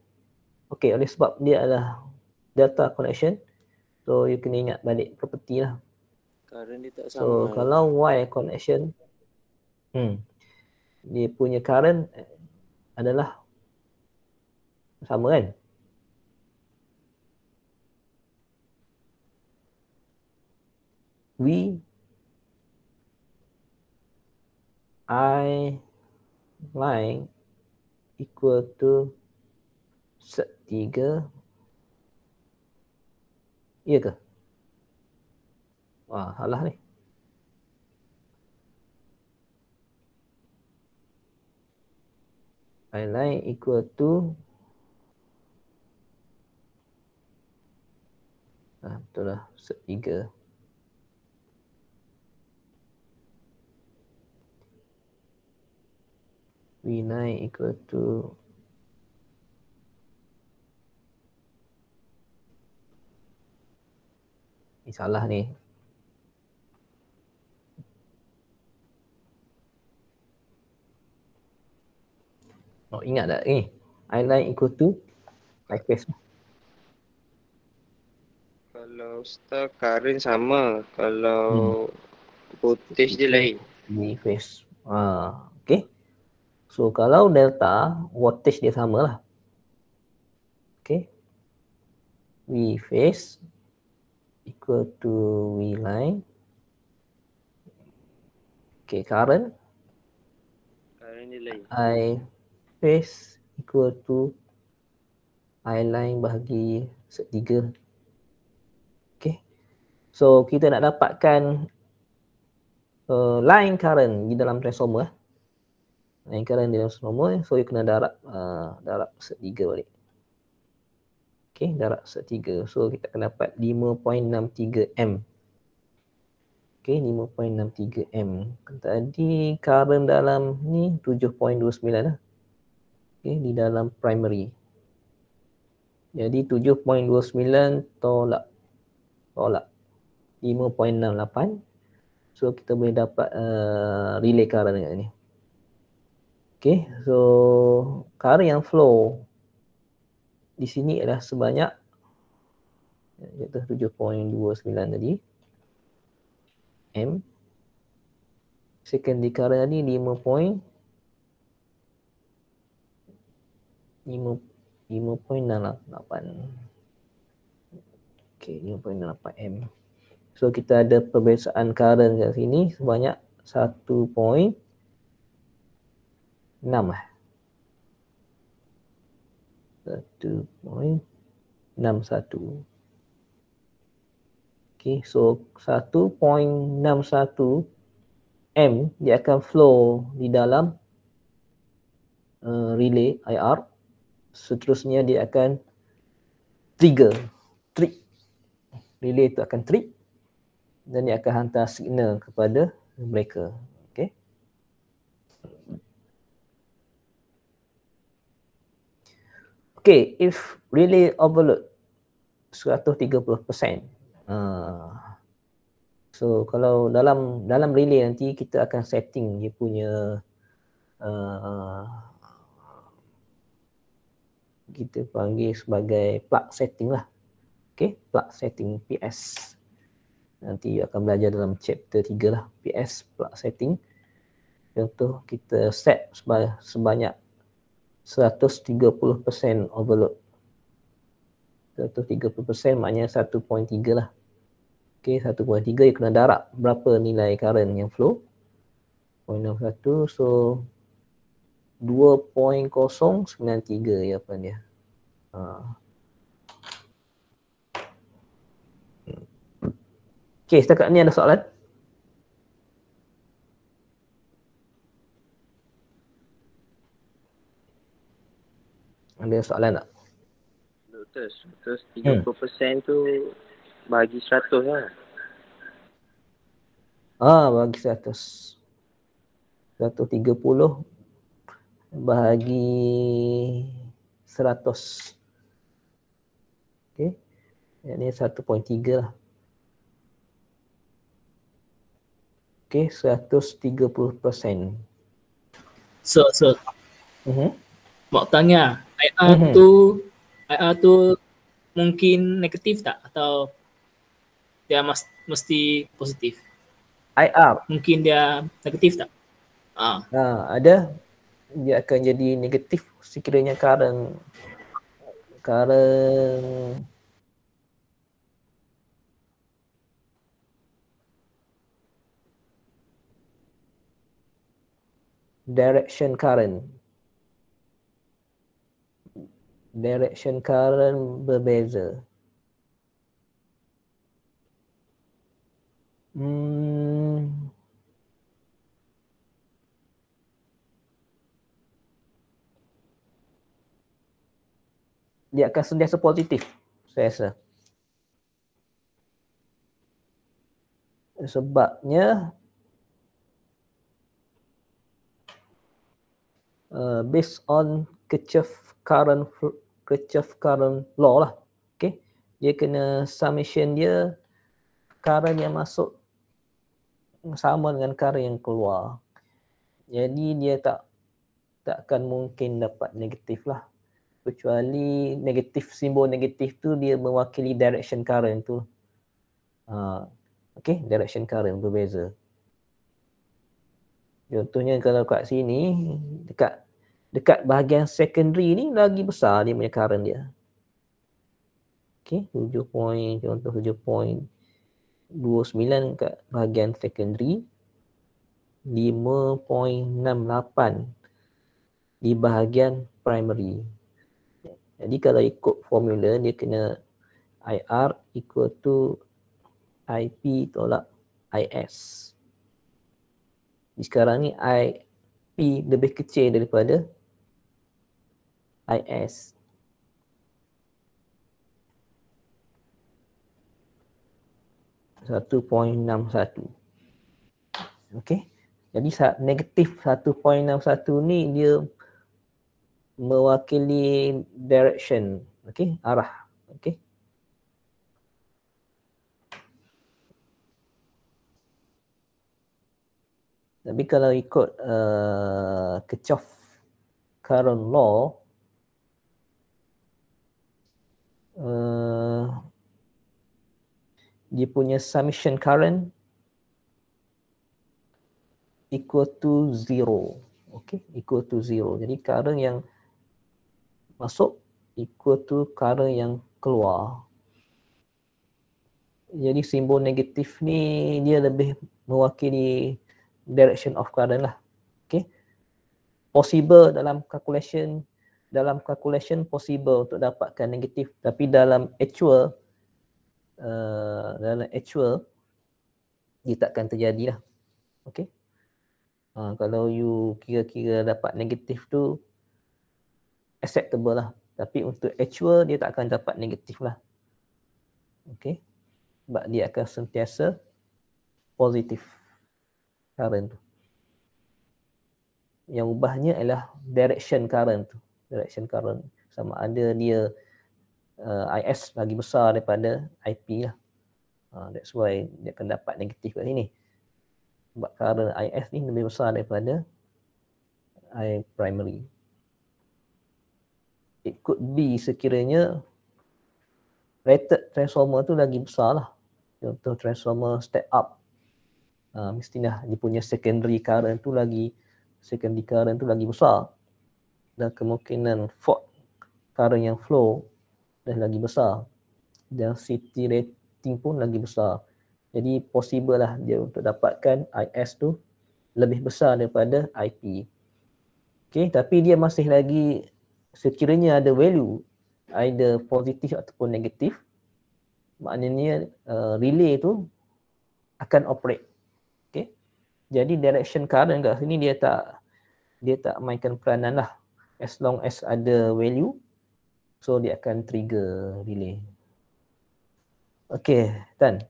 Okay, oleh sebab dia adalah delta connection, so you kena ingat balik property lah. Current dia tak sama. So kalau Y connection, dia punya current adalah sama kan? V I line equal to set 3. Iya ke? Wah, salah ni. I line equal to betul lah, set 3. V9 equal to ni salah ni. Oh, ingat tak ni? I9 equal to I phase. Kalau star current sama, kalau voltage dia lain. V phase. Okay. So kalau delta, voltage dia sama lah. Okay. V phase equal to V line. Okay, current. Current dia lain. I phase equal to I line bahagi set 3. Okay. So kita nak dapatkan line current di dalam transformer. Line current di dalam transformer, so you kena darab set 3 balik. Okay, darab set 3. So kita akan dapat 5.63 M. Okay, 5.63 M. Tadi current dalam ni 7.29 lah. Okay, di dalam primary. Jadi 7.29 tolak 5.68. So kita boleh dapat relay current dekat ni. Okay, so current yang flow di sini adalah sebanyak 7.29 tadi M. Secondary current tadi 5.68 Okay, 5.68 M. So kita ada perbezaan current kat sini sebanyak 1.6 1.61. Okay, so 1.61 M dia akan flow di dalam relay IR. Seterusnya dia akan trigger, relay itu akan trip dan dia akan hantar signal kepada breaker. Okay. Okay, if relay overload 130%. So kalau dalam relay nanti kita akan setting dia punya kita panggil sebagai plug setting lah. Okay, plug setting PS. Nanti akan belajar dalam chapter 3 lah, PS plug setting. Contoh kita set sebanyak 130% overload. 130% maknanya 1.3 lah. Okay, 1.3 dia kena darab berapa nilai current yang flow. 0.61, so 2.093 jawapan dia. Okay, setakat ni ada soalan? Ada soalan tak? Doktor, 130% tu bagi 100 lah. Bagi 100. 130 bahagi 100. Okay. Ini 1.3 lah. Okay, 130%. So. Mau tanya, IR tu mungkin negatif tak atau dia mesti positif? IR Mungkin dia negatif tak? ada, dia akan jadi negatif sekiranya current direction current berbeza. Dia akan sentiasa positif, saya rasa. Sebabnya based on Kirchhoff current law lah. Okay, dia kena summation dia current yang masuk sama dengan current yang keluar. Jadi dia tak akan mungkin dapat negatif lah. Kecuali negatif, simbol negatif tu dia mewakili direction current tu. Okay, direction current berbeza. Contohnya kalau kat sini, dekat bahagian secondary ni lagi besar dia punya current dia. Okay, 7.29 kat bahagian secondary, 5.68 di bahagian primary. Jadi kalau ikut formula dia kena IR equal to IP tolak IS. Sekarang ni IP lebih kecil daripada IS. .61. Okey. Jadi negatif 1.61 ni dia mewakili direction, okey, arah, okey. Tapi kalau ikut Kirchhoff current law, dia punya summation current equal to 0. Okay, equal to 0. Jadi current yang masuk equal to current yang keluar. Jadi simbol negatif ni dia lebih mewakili direction of current lah. Okay. Possible dalam calculation possible untuk dapatkan negatif, tapi dalam actual dia takkan terjadi lah. Okay. Kalau you kira-kira dapat negatif tu acceptable lah, tapi untuk actual dia tak akan dapat negatif lah. Okay. Sebab dia akan sentiasa positif current tu. Yang ubahnya ialah direction current tu. Direction current sama ada dia IS lagi besar daripada IP lah. That's why dia akan dapat negatif kat sini. Sebab current IS ni lebih besar daripada I primary. It could be sekiranya rated transformer tu lagi besar lah. Contoh transformer step up. Mestilah dia punya secondary current tu lagi besar. Dan kemungkinan fault current yang flow dah lagi besar. Dan CT rating pun lagi besar. Jadi possible lah dia untuk dapatkan IS tu lebih besar daripada IP. Okay, tapi dia masih lagi sekiranya ada value either positif ataupun negatif, maknanya relay tu akan operate. Okay. Jadi direction current kat sini dia tak mainkan peranan lah. As long as ada value, so dia akan trigger relay. Okay, Tan.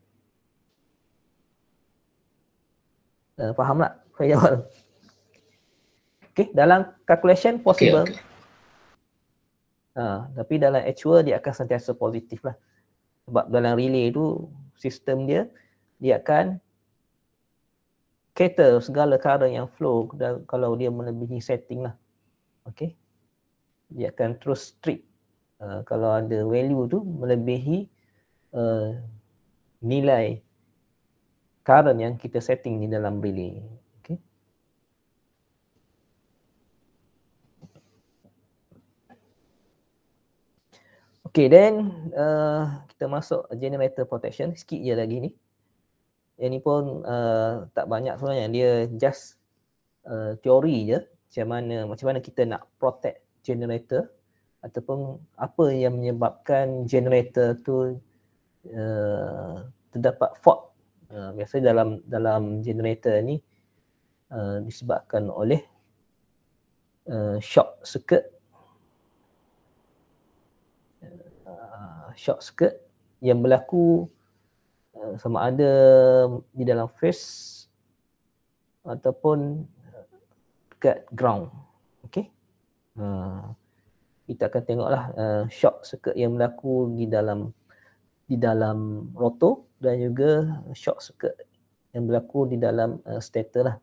Faham tak? Saya jawab. Okay, dalam calculation possible. Okay. Tapi dalam actual dia akan sentiasa positif lah. Sebab dalam relay tu sistem dia akan cater segala current yang flow kalau dia melebihi setting lah. Okay. Dia akan terus strip kalau ada value tu melebihi nilai current yang kita setting di dalam relay. Okay. Okay, then kita masuk generator protection. Sikit je lagi ni. Yang ni pun tak banyak sebenarnya. Dia just teori je macam mana kita nak protect generator ataupun apa yang menyebabkan generator tu terdapat fault. Biasanya dalam generator ni disebabkan oleh short circuit yang berlaku sama ada di dalam phase ataupun dekat ground. Okay. Kita akan tengoklah short circuit yang berlaku di dalam rotor dan juga short circuit yang berlaku di dalam stator lah.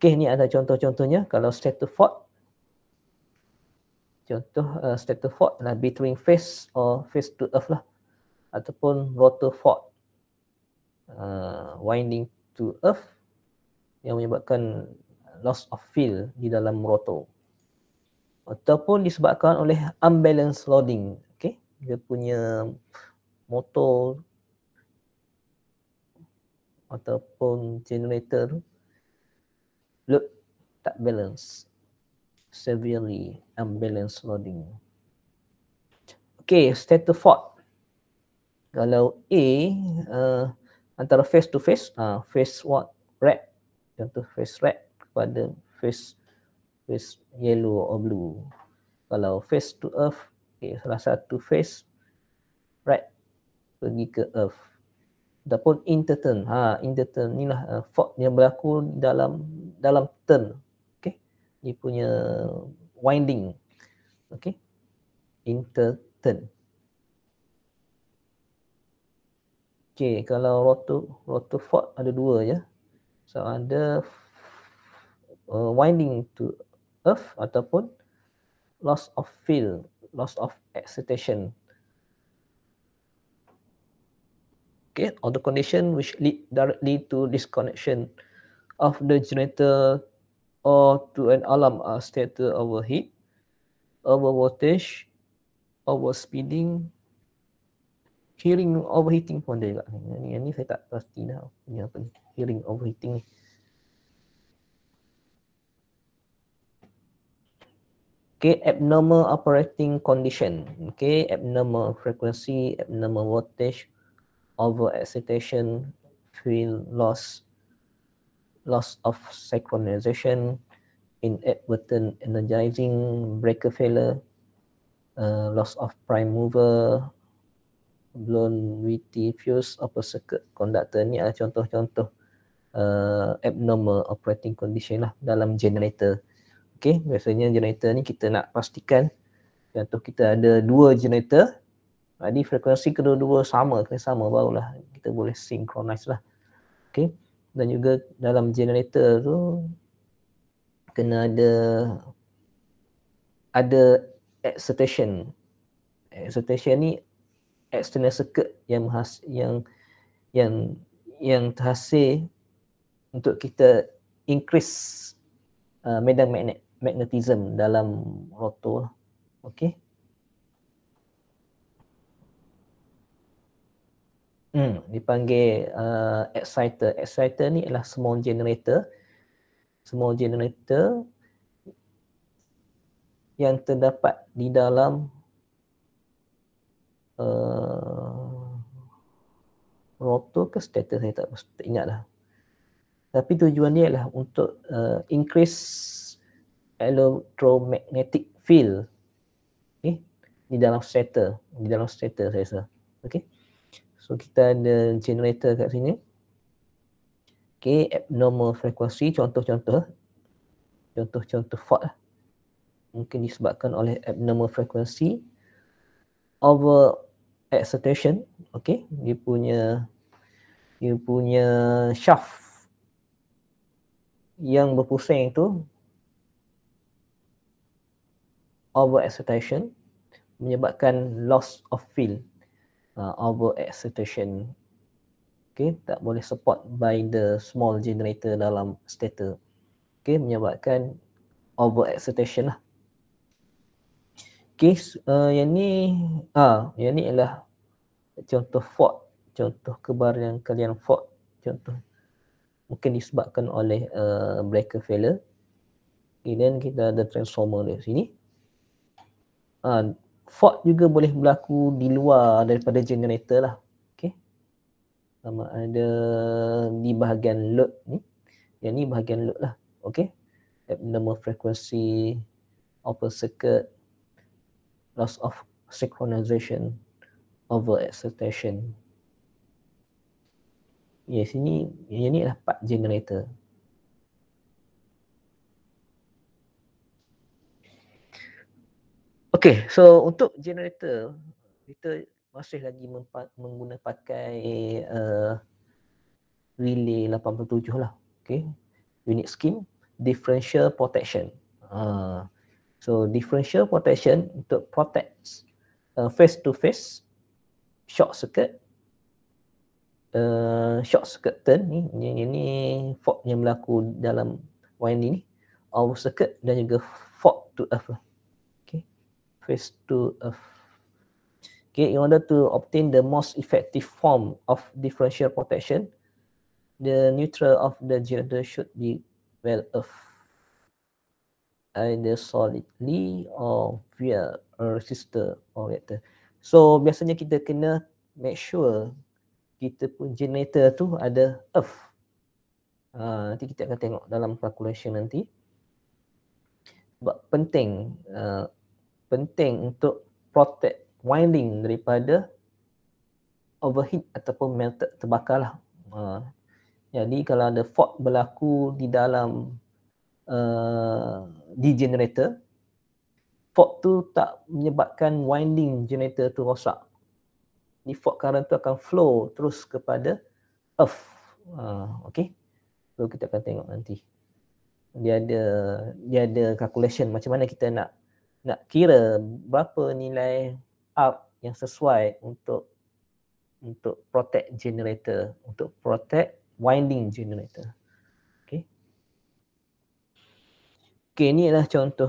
Okay, ni ada contoh-contohnya. Kalau stator fault, contoh stator fault lah between phase or phase to earth lah, ataupun rotor fault winding to earth yang menyebabkan loss of field di dalam rotor, ataupun disebabkan oleh unbalanced loading. Okay, dia punya motor ataupun generator load tak balance, severely unbalanced loading. Okay, stator fault. Kalau A antara phase to phase, phase red, contoh phase red kepada phase yellow or blue. Kalau phase to earth, okay, salah satu phase red pergi ke earth. Ataupun interturn. Interturn inilah fault yang berlaku dalam turn. Okay. Dia punya winding. Okay. Interturn. Okay, kalau rotor fault ada dua je. So ada winding to earth ataupun loss of field, loss of excitation. Okay, or the condition which lead directly to disconnection of the generator or to an alarm stator overheat, over voltage, over speeding, Hearing overheating pun ada juga. Yang ni saya tak pasti dah. Ini apa ni? Hearing overheating ni. Okay, abnormal operating condition. Okay, abnormal frequency, abnormal voltage, overexcitation, field loss, loss of synchronization, inadvertent energizing, breaker failure, loss of prime mover, blown VT fuse, upper circuit conductor. Ni adalah contoh-contoh abnormal operating condition lah dalam generator. Okay, biasanya generator ni kita nak pastikan, contoh kita ada 2 generator, jadi frekuensi kedua-dua sama, kena sama, barulah kita boleh synchronize lah. Okay, dan juga dalam generator tu kena ada excitation. Excitation ni external circuit yang terhasil untuk kita increase medan magnetism dalam rotor. Okey. Dipanggil exciter. Exciter ni adalah small generator. Small generator yang terdapat di dalam rotor ke stator, saya tak ingat dah. Tapi tujuan dia adalah untuk increase electromagnetic field, okay, di dalam stator saya rasa. Okay, so kita ada generator kat sini. Okay, abnormal frequency, contoh-contoh fault lah. Mungkin disebabkan oleh abnormal frequency, over excitation. Okay, dia punya shaft yang berpusing tu over excitation menyebabkan loss of field, over excitation. Okay, tak boleh support by the small generator dalam stator. Okay, menyebabkan over excitation lah. Okay, yang ni adalah contoh fault, contoh kebarangkalian fault. Contoh mungkin disebabkan oleh breaker failure. Kemudian kita ada transformer di sini. Fault juga boleh berlaku di luar daripada generator lah. Okay, sama ada di bahagian load ni. Yang ni bahagian load lah. Okay, abnormal frequency, open circuit, loss of synchronization, over excitation. Yes, yang ni adalah part generator. Okay, so untuk generator kita masih lagi pakai relay 87 lah. Okay, unit scheme differential protection. So differential protection untuk protect face to face short circuit, short circuit turn ni, ini fault yang berlaku dalam winding ni, over circuit dan juga fault to earth. Okay, face to earth. Okay, in order to obtain the most effective form of differential protection, the neutral of the generator should be well earth, either solidly or via a resistor or reactor. So biasanya kita kena make sure kita pun generator tu ada earth. Nanti kita akan tengok dalam calculation nanti. Sebab penting untuk protect winding daripada overheat ataupun melted, terbakar lah. Jadi kalau ada fault berlaku di dalam di generator, fault tu tak menyebabkan winding generator tu rosak. Ni fault current tu akan flow terus kepada earth. Okay, so kita akan tengok nanti. Dia ada calculation macam mana kita nak kira berapa nilai arc yang sesuai untuk protect generator, untuk protect winding generator. Okay, ni adalah contoh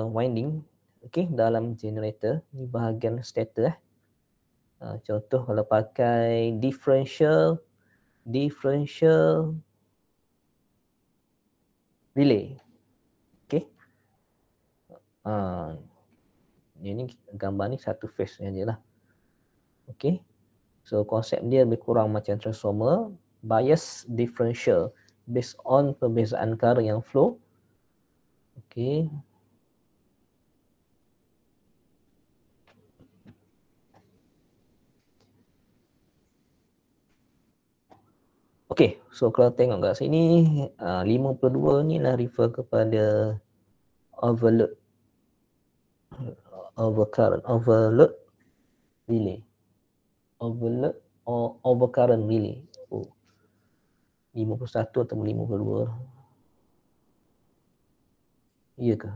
winding, okay, dalam generator. Ni bahagian stator. Contoh kalau pakai differential relay. Okay. Ini gambar ni satu phase je lah. Okay. So konsep dia lebih kurang macam transformer, bias differential based on perbezaan current yang flow. Okay. Okay, so kalau tengok kat sini 52 ni lah refer kepada overload relay. Overload or overcurrent relay. 51 atau 52. Iya ke?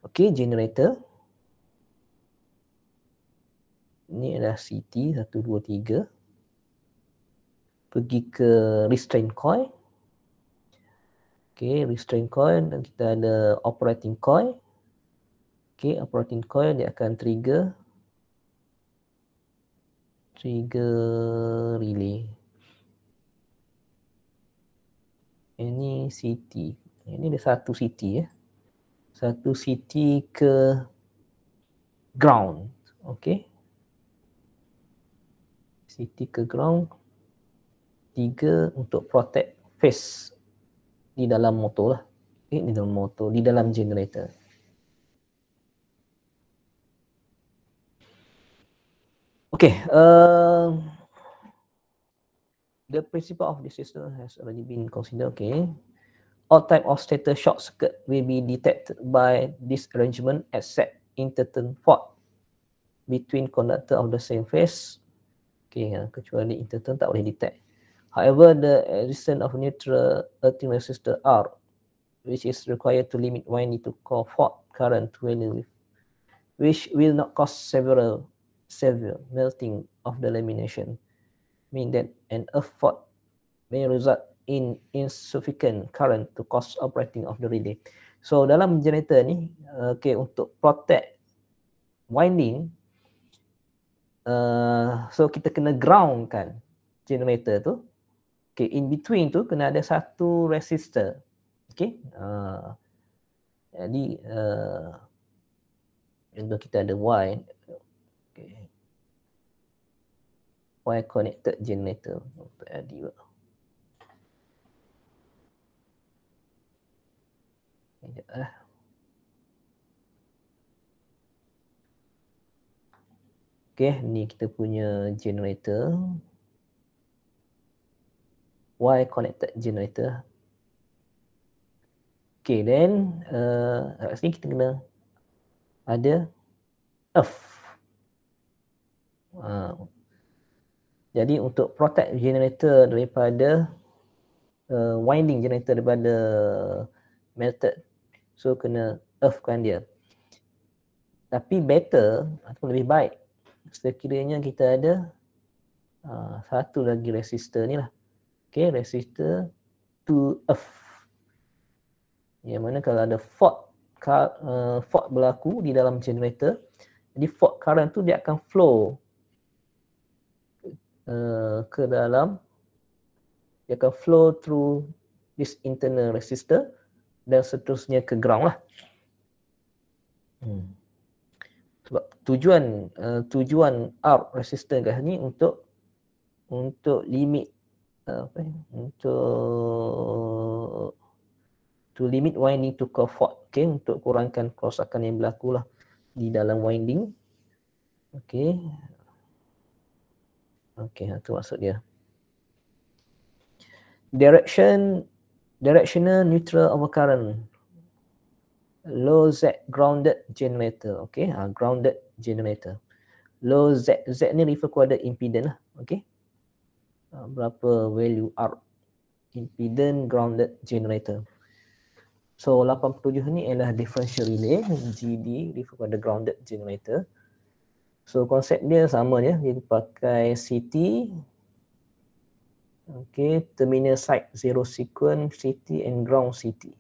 Okay, generator. Ini adalah CT 1, 2, 3. Pergi ke restraint coil. Okay, restraint coil dan kita ada operating coil. Okay, operating coil dia akan trigger relay. Ini CT. Ini ada satu CT ya. Satu CT ke ground. Okay. CT ke ground. 3 untuk protect phase di dalam motor lah. Okay, di dalam motor, di dalam generator. Okay. The principle of this system has already been considered. Okay. All type of stator short circuit will be detected by this arrangement except intermittent fault between conductor of the same phase. Okay, kecuali intermittent tak boleh detect. However, the existence of neutral earthing resistor R, which is required to limit winding to core fault current to value, which will not cause severe melting of the lamination, mean that an earth fault may result in insufficient current to cause operating of the relay. So dalam generator ni, okay, untuk protect winding, so kita kena ground kan generator tu. Okay, in between tu kena ada satu resistor. Okay, jadi contoh kita ada Y. Okay. Y connected generator. Okay, ni kita punya generator. Y connected generator. Okay, then kat sini kita kena ada earth. Jadi untuk protect generator daripada winding generator daripada melted, so kena earthkan dia. Tapi better atau lebih baik sekiranya kita ada satu lagi resistor ni lah. Okay, resistor to earth. Yang mana kalau ada fault berlaku di dalam generator, jadi fault current tu dia akan flow ke dalam, dia akan flow through this internal resistor dan seterusnya ke ground lah. Sebab tujuan R resistor kat ni untuk limit to limit winding to core fault. Okay, untuk kurangkan kerosakan yang berlaku lah di dalam winding. Okay. Okay, itu maksud dia. Directional neutral overcurrent. Low Z grounded generator. Okay, grounded generator. Low Z. Z ni refer kepada impedance lah. Okay. Berapa value R. Impedance grounded generator. So 87 ni ialah differential relay. GD refer kepada grounded generator. So konsep dia sama je. Dia pakai CT. Okay, terminal side zero sequence CT and ground CT.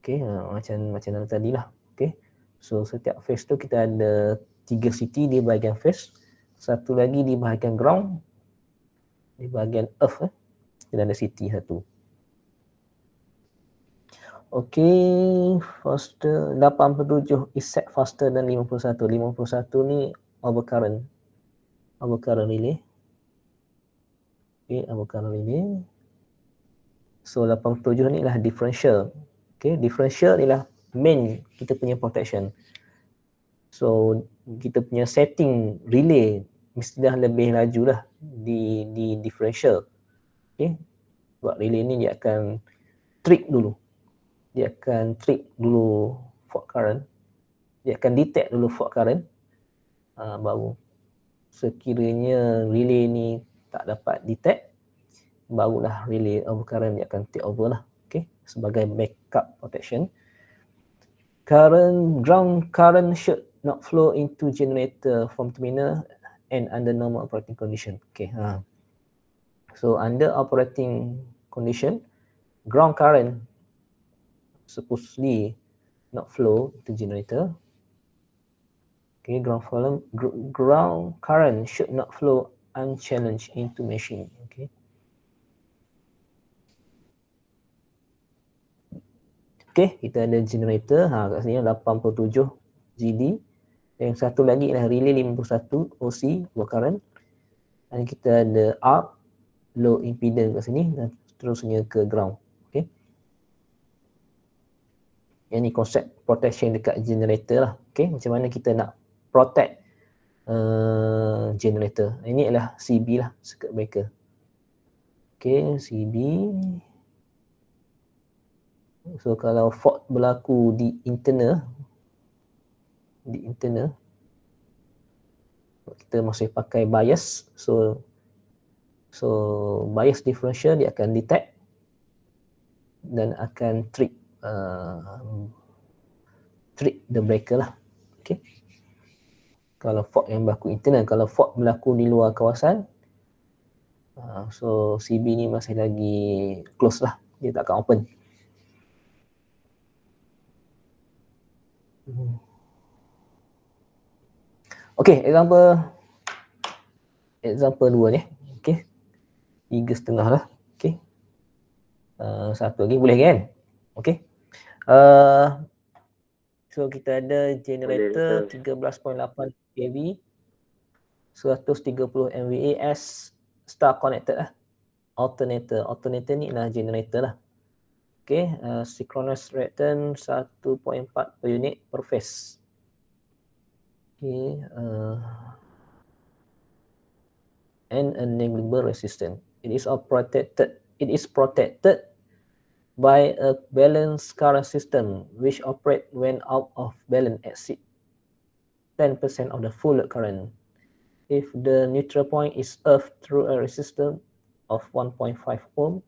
Okay, macam tadi lah. Okay, so setiap phase tu kita ada 3 CT di bahagian phase, satu lagi di bahagian ground, di bahagian earth kita ada CT satu. Okay, faster 87 is set faster than 51. 51 ni overcurrent relay. Okay, overcurrent relay. So 87 ni lah differential. Okay, differential ni lah main kita punya protection. So kita punya setting relay mesti dah lebih laju lah di differential. Okay, sebab relay ni dia akan trick dulu fault current. Dia akan detect dulu fault current, baru sekiranya relay ni tak dapat detect, barulah relay overcurrent dia akan take over lah. Okay, sebagai backup protection. Ground current should not flow into generator from terminal and under normal operating condition. Okay, so under operating condition, ground current supposedly not flow to generator. Okay, ground current should not flow unchallenged into machine. Okay. Okay, kita ada generator. Kat sini 87 GD. Yang satu lagi adalah relay 51 OC, low current. Dan kita ada arc, low impedance kat sini dan seterusnya ke ground. Okay. Yang ni konsep protection dekat generator lah. Okay, macam mana kita nak protect generator. Ini adalah CB lah, circuit breaker. Okay, CB. So kalau fault berlaku di internal, kita masih pakai bias. So bias differential dia akan detect dan akan trip the breaker lah. Okay. Kalau fault yang berlaku internal, kalau fault berlaku di luar kawasan, so CB ni masih lagi close lah, dia tak akan open. Okay, example 2 ni. Okay, 3,5 lah. Okay, satu lagi boleh kan? Okay. So kita ada generator 13.8 kV, 130 MVA as star connected lah. Alternator ni adalah generator lah. Okay, synchronous reactance 1.4 per unit per phase. Okay, and a negligible resistance. It is protected by a balanced current system which operate when out of balance exceed 10% of the full load current. If the neutral point is earthed through a resistance of 1.5 ohm,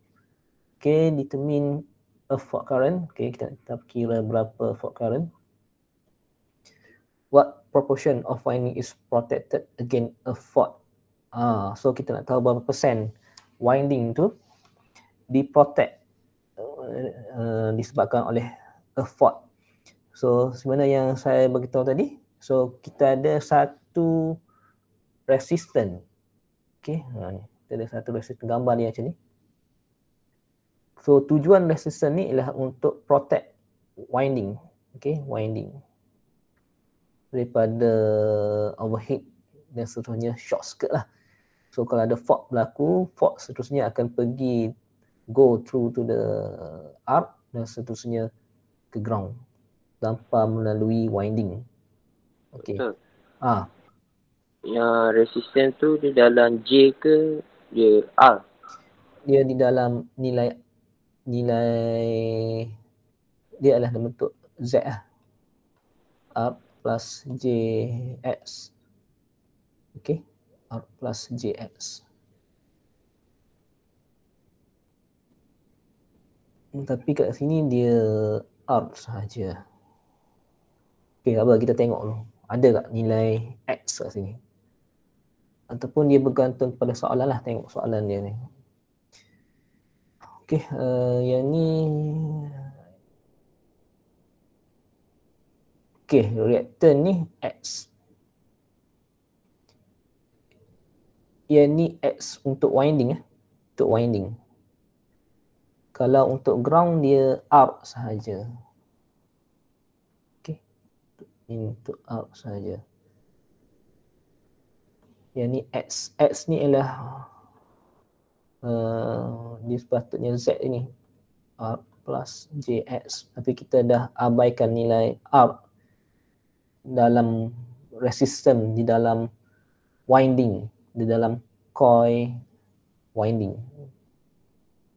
okay, determine a fault current. Okay, kita kira berapa fault current. What proportion of winding is protected against a fault? So kita nak tahu berapa persen winding tu diprotect disebabkan oleh a fault. So sebenarnya yang saya beritahu tadi, so kita ada satu resistance. Okay, ni kita ada satu resistance, gambar ni macam ni. So tujuan resistance ni ialah untuk protect winding. Okay, winding daripada overheat dan seterusnya, short circuit lah. So kalau ada fault berlaku, fault seterusnya akan pergi go through to the arc dan seterusnya ke ground tanpa melalui winding. Okay. Yang resistance tu di dalam J ke dia R? Dia di dalam nilai dia adalah dalam bentuk Z lah. R plus JX. Okay, R plus JX. Tapi kat sini dia R sahaja. Okay, apa kita tengok dulu. Ada tak nilai X kat sini? Ataupun dia bergantung pada soalan lah. Tengok soalan dia ni. Okay, yang ni Okay, reactant ni X. Yang ni X untuk winding untuk winding. Kalau untuk ground dia R sahaja. Okay, untuk R sahaja. Yang ni X. X ni ialah dia sepatutnya Z ini R plus JX, tapi kita dah abaikan nilai R dalam resistance, di dalam winding, di dalam coil winding.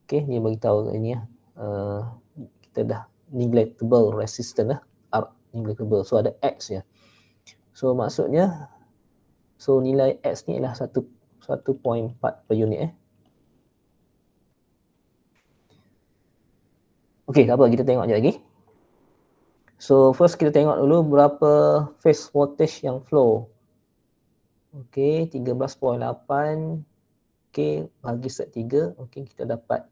Okay, dia beritahu ini kita dah neglectable resistance R neglectable, so ada X ya. So maksudnya, so nilai X ni ialah 1.4 per unit Okay, tak apa, kita tengok je lagi. So first kita tengok dulu berapa phase voltage yang flow. Okay, 13.8. Okay, bagi set 3. Okay, kita dapat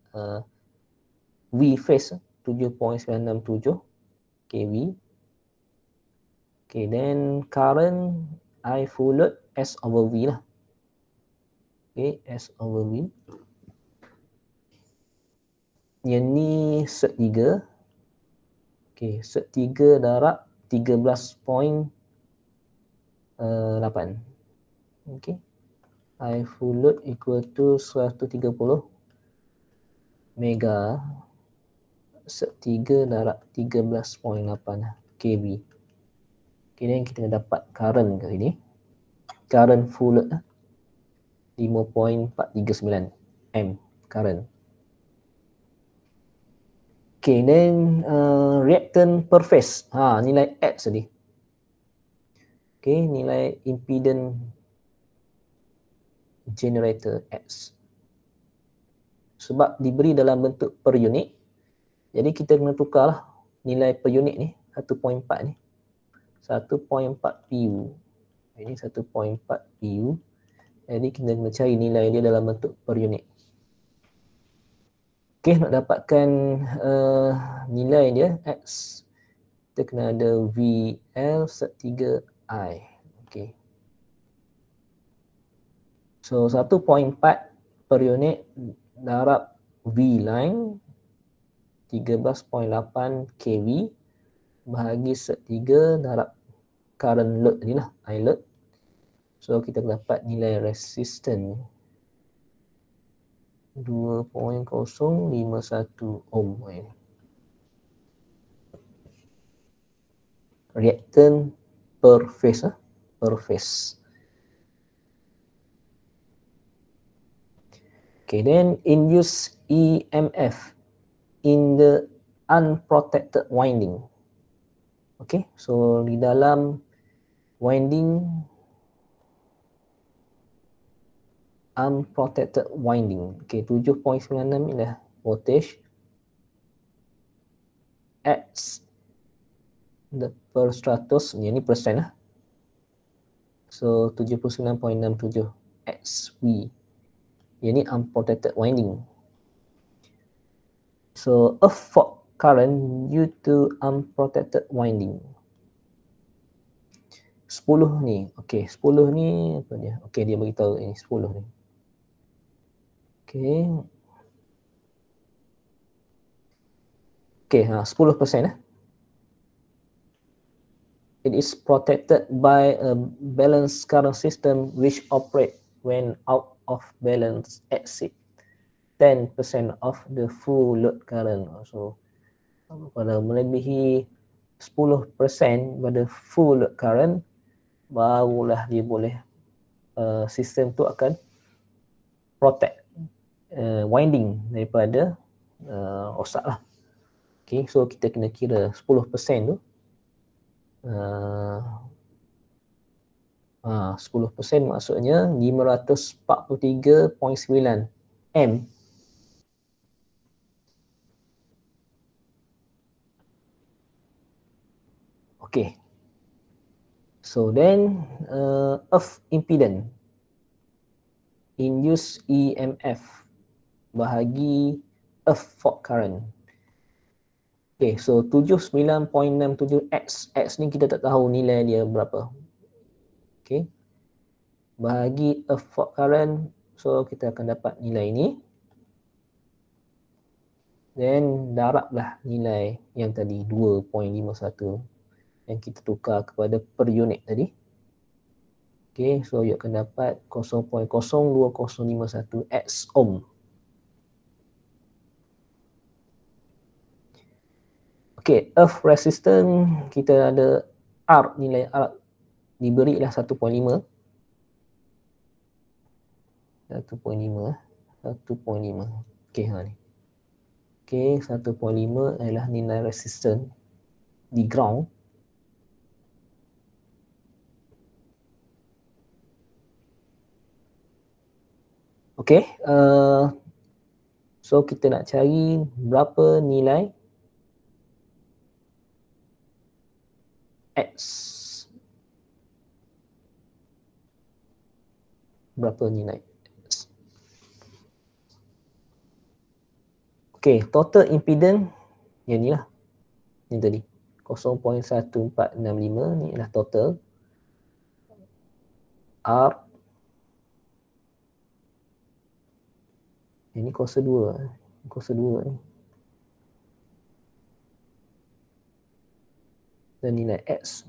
V phase 7.967 kV. Okay, then current I full load S over V lah. Okay, S over V. Yang ni set 3. Okay, set 3 darab 13.8. Okay. I full load equal to 130 mega. Set 3 darab 13.8 kV. Okay, dan kita dapat current kat sini. Current full load 5.439 amp current. Okay, then reactant per phase. Nilai X tadi. Okay, nilai impedance generator X. Sebab diberi dalam bentuk per unit, jadi kita kena tukarlah nilai per unit ni, 1.4 ni. 1.4 PU. Ini 1.4 PU. Jadi kita kena cari nilai dia dalam bentuk per unit. Okay, nak dapatkan nilai dia X, kita kena ada VL set 3I. Okay. So 1.4 per unit darab V line 13.8 kV bahagi set 3 darab current load ni lah, I load. So kita dapat nilai resistance 2.051 ohm. Reactant per phase per phase. Okay, then induced EMF in the unprotected winding. Okay, so di dalam winding, unprotected winding. Okay, 7.96 inilah voltage. X the per stratus, ini persen lah. So 79.67 XV. Ini unprotected winding. So a fault current due to unprotected winding. 10 ni. Okay, 10 ni apa dia? Okay, dia beritahu ini 10 ni. Okay. Okay, 10%. It is protected by a balanced current system which operate when out of balance exceed 10% of the full load current. So, pada melebihi 10% pada full load current, barulah dia boleh, sistem tu akan protect winding daripada rosak lah. Okay, so kita kena kira 10% tu 10% maksudnya 543.9 M. Okay. So then F impedance induced EMF bahagi F fault current. Okay, so 79.67 X ni kita tak tahu nilai dia berapa. Okay, bahagi a fault current, so kita akan dapat nilai ni. Then darablah nilai yang tadi 2.51 yang kita tukar kepada per unit tadi. Okay, so you akan dapat 0.02051 X ohm. Okay, earth resistance kita ada R, nilai R diberilah 1.5. 1.5 Okay, ni. Okay, 1.5 adalah nilai resistance di ground. Okay, so kita nak cari berapa nilai X. Berapa nilai X. Okay, total impedance yang ni lah. Ni tadi 0.1465 ni adalah total R. Ini kuasa 2. Kuasa 2 ni. Dan nilai X.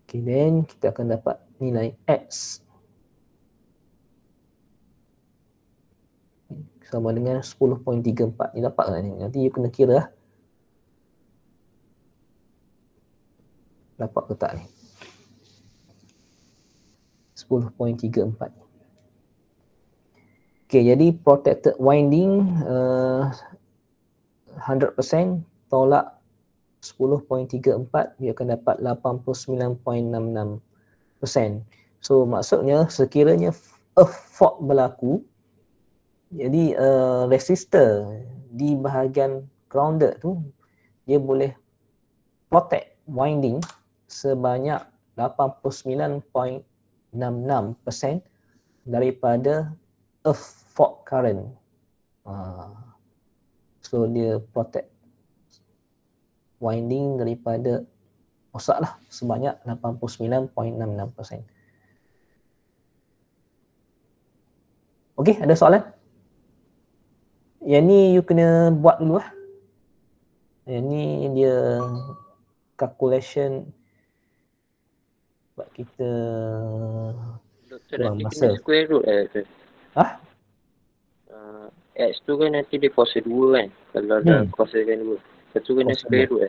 Okay, then kita akan dapat nilai X sama dengan 10.34. Ni dapat tak ni? Nanti you kena kira lah. Dapat ke tak ni? 10.34. Okay, jadi protected winding 100% tolak 10.34, dia akan dapat 89.66%. So maksudnya sekiranya a fault berlaku, jadi resistor di bahagian grounded tu dia boleh protect winding sebanyak 89.66% daripada a fault current. So dia protect winding daripada rosak lah sebanyak 89.66%. Okey, ada soalan? Yang ni you kena buat dulu lah. Yang ni dia calculation buat kita Doktor, nanti masa. kena square root Doktor? X tu kan nanti dia kuasa 2 kan? Kalau dah kuasakan 2. Lepas tu kena square root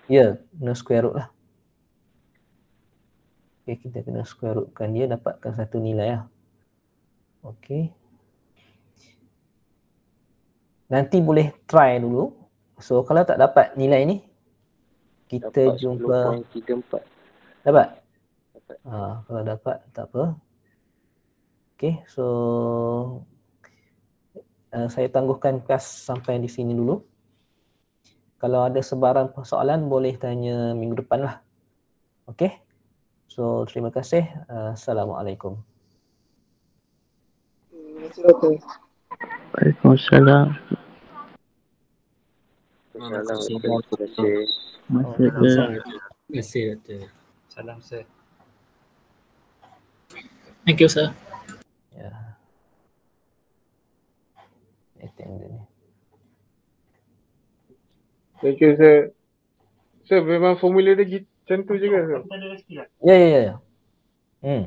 Ya, kena square root lah. Okay, kita kena square rootkan dia, dapatkan satu nilai lah. Okay. Nanti boleh try dulu. So kalau tak dapat nilai ni, kita dapat jumpa 10.34. Dapat? Dapat. Kalau dapat tak apa. Okay, so saya tangguhkan kelas sampai di sini dulu. Kalau ada sebarang persoalan boleh tanya minggu depan lah. Okay, so terima kasih. Assalamualaikum. Waalaikumsalam. Terima kasih. Terima kasih, Doktor. Salam sir. Thank you, sir. Ya. Attend ni. Thank you, sir. Sir, memang formula dia macam tu je kan, sir? Ya.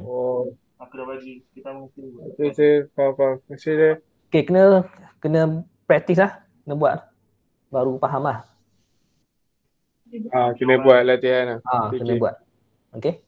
Oh. Aku dah bagi. Kita mungkin. Okay, sir. Faham. Terima kasih, sir. Okay, kena praktis lah. Kena buat. Baru faham lah. Kena buat latihan lah. Kena buat. Okay.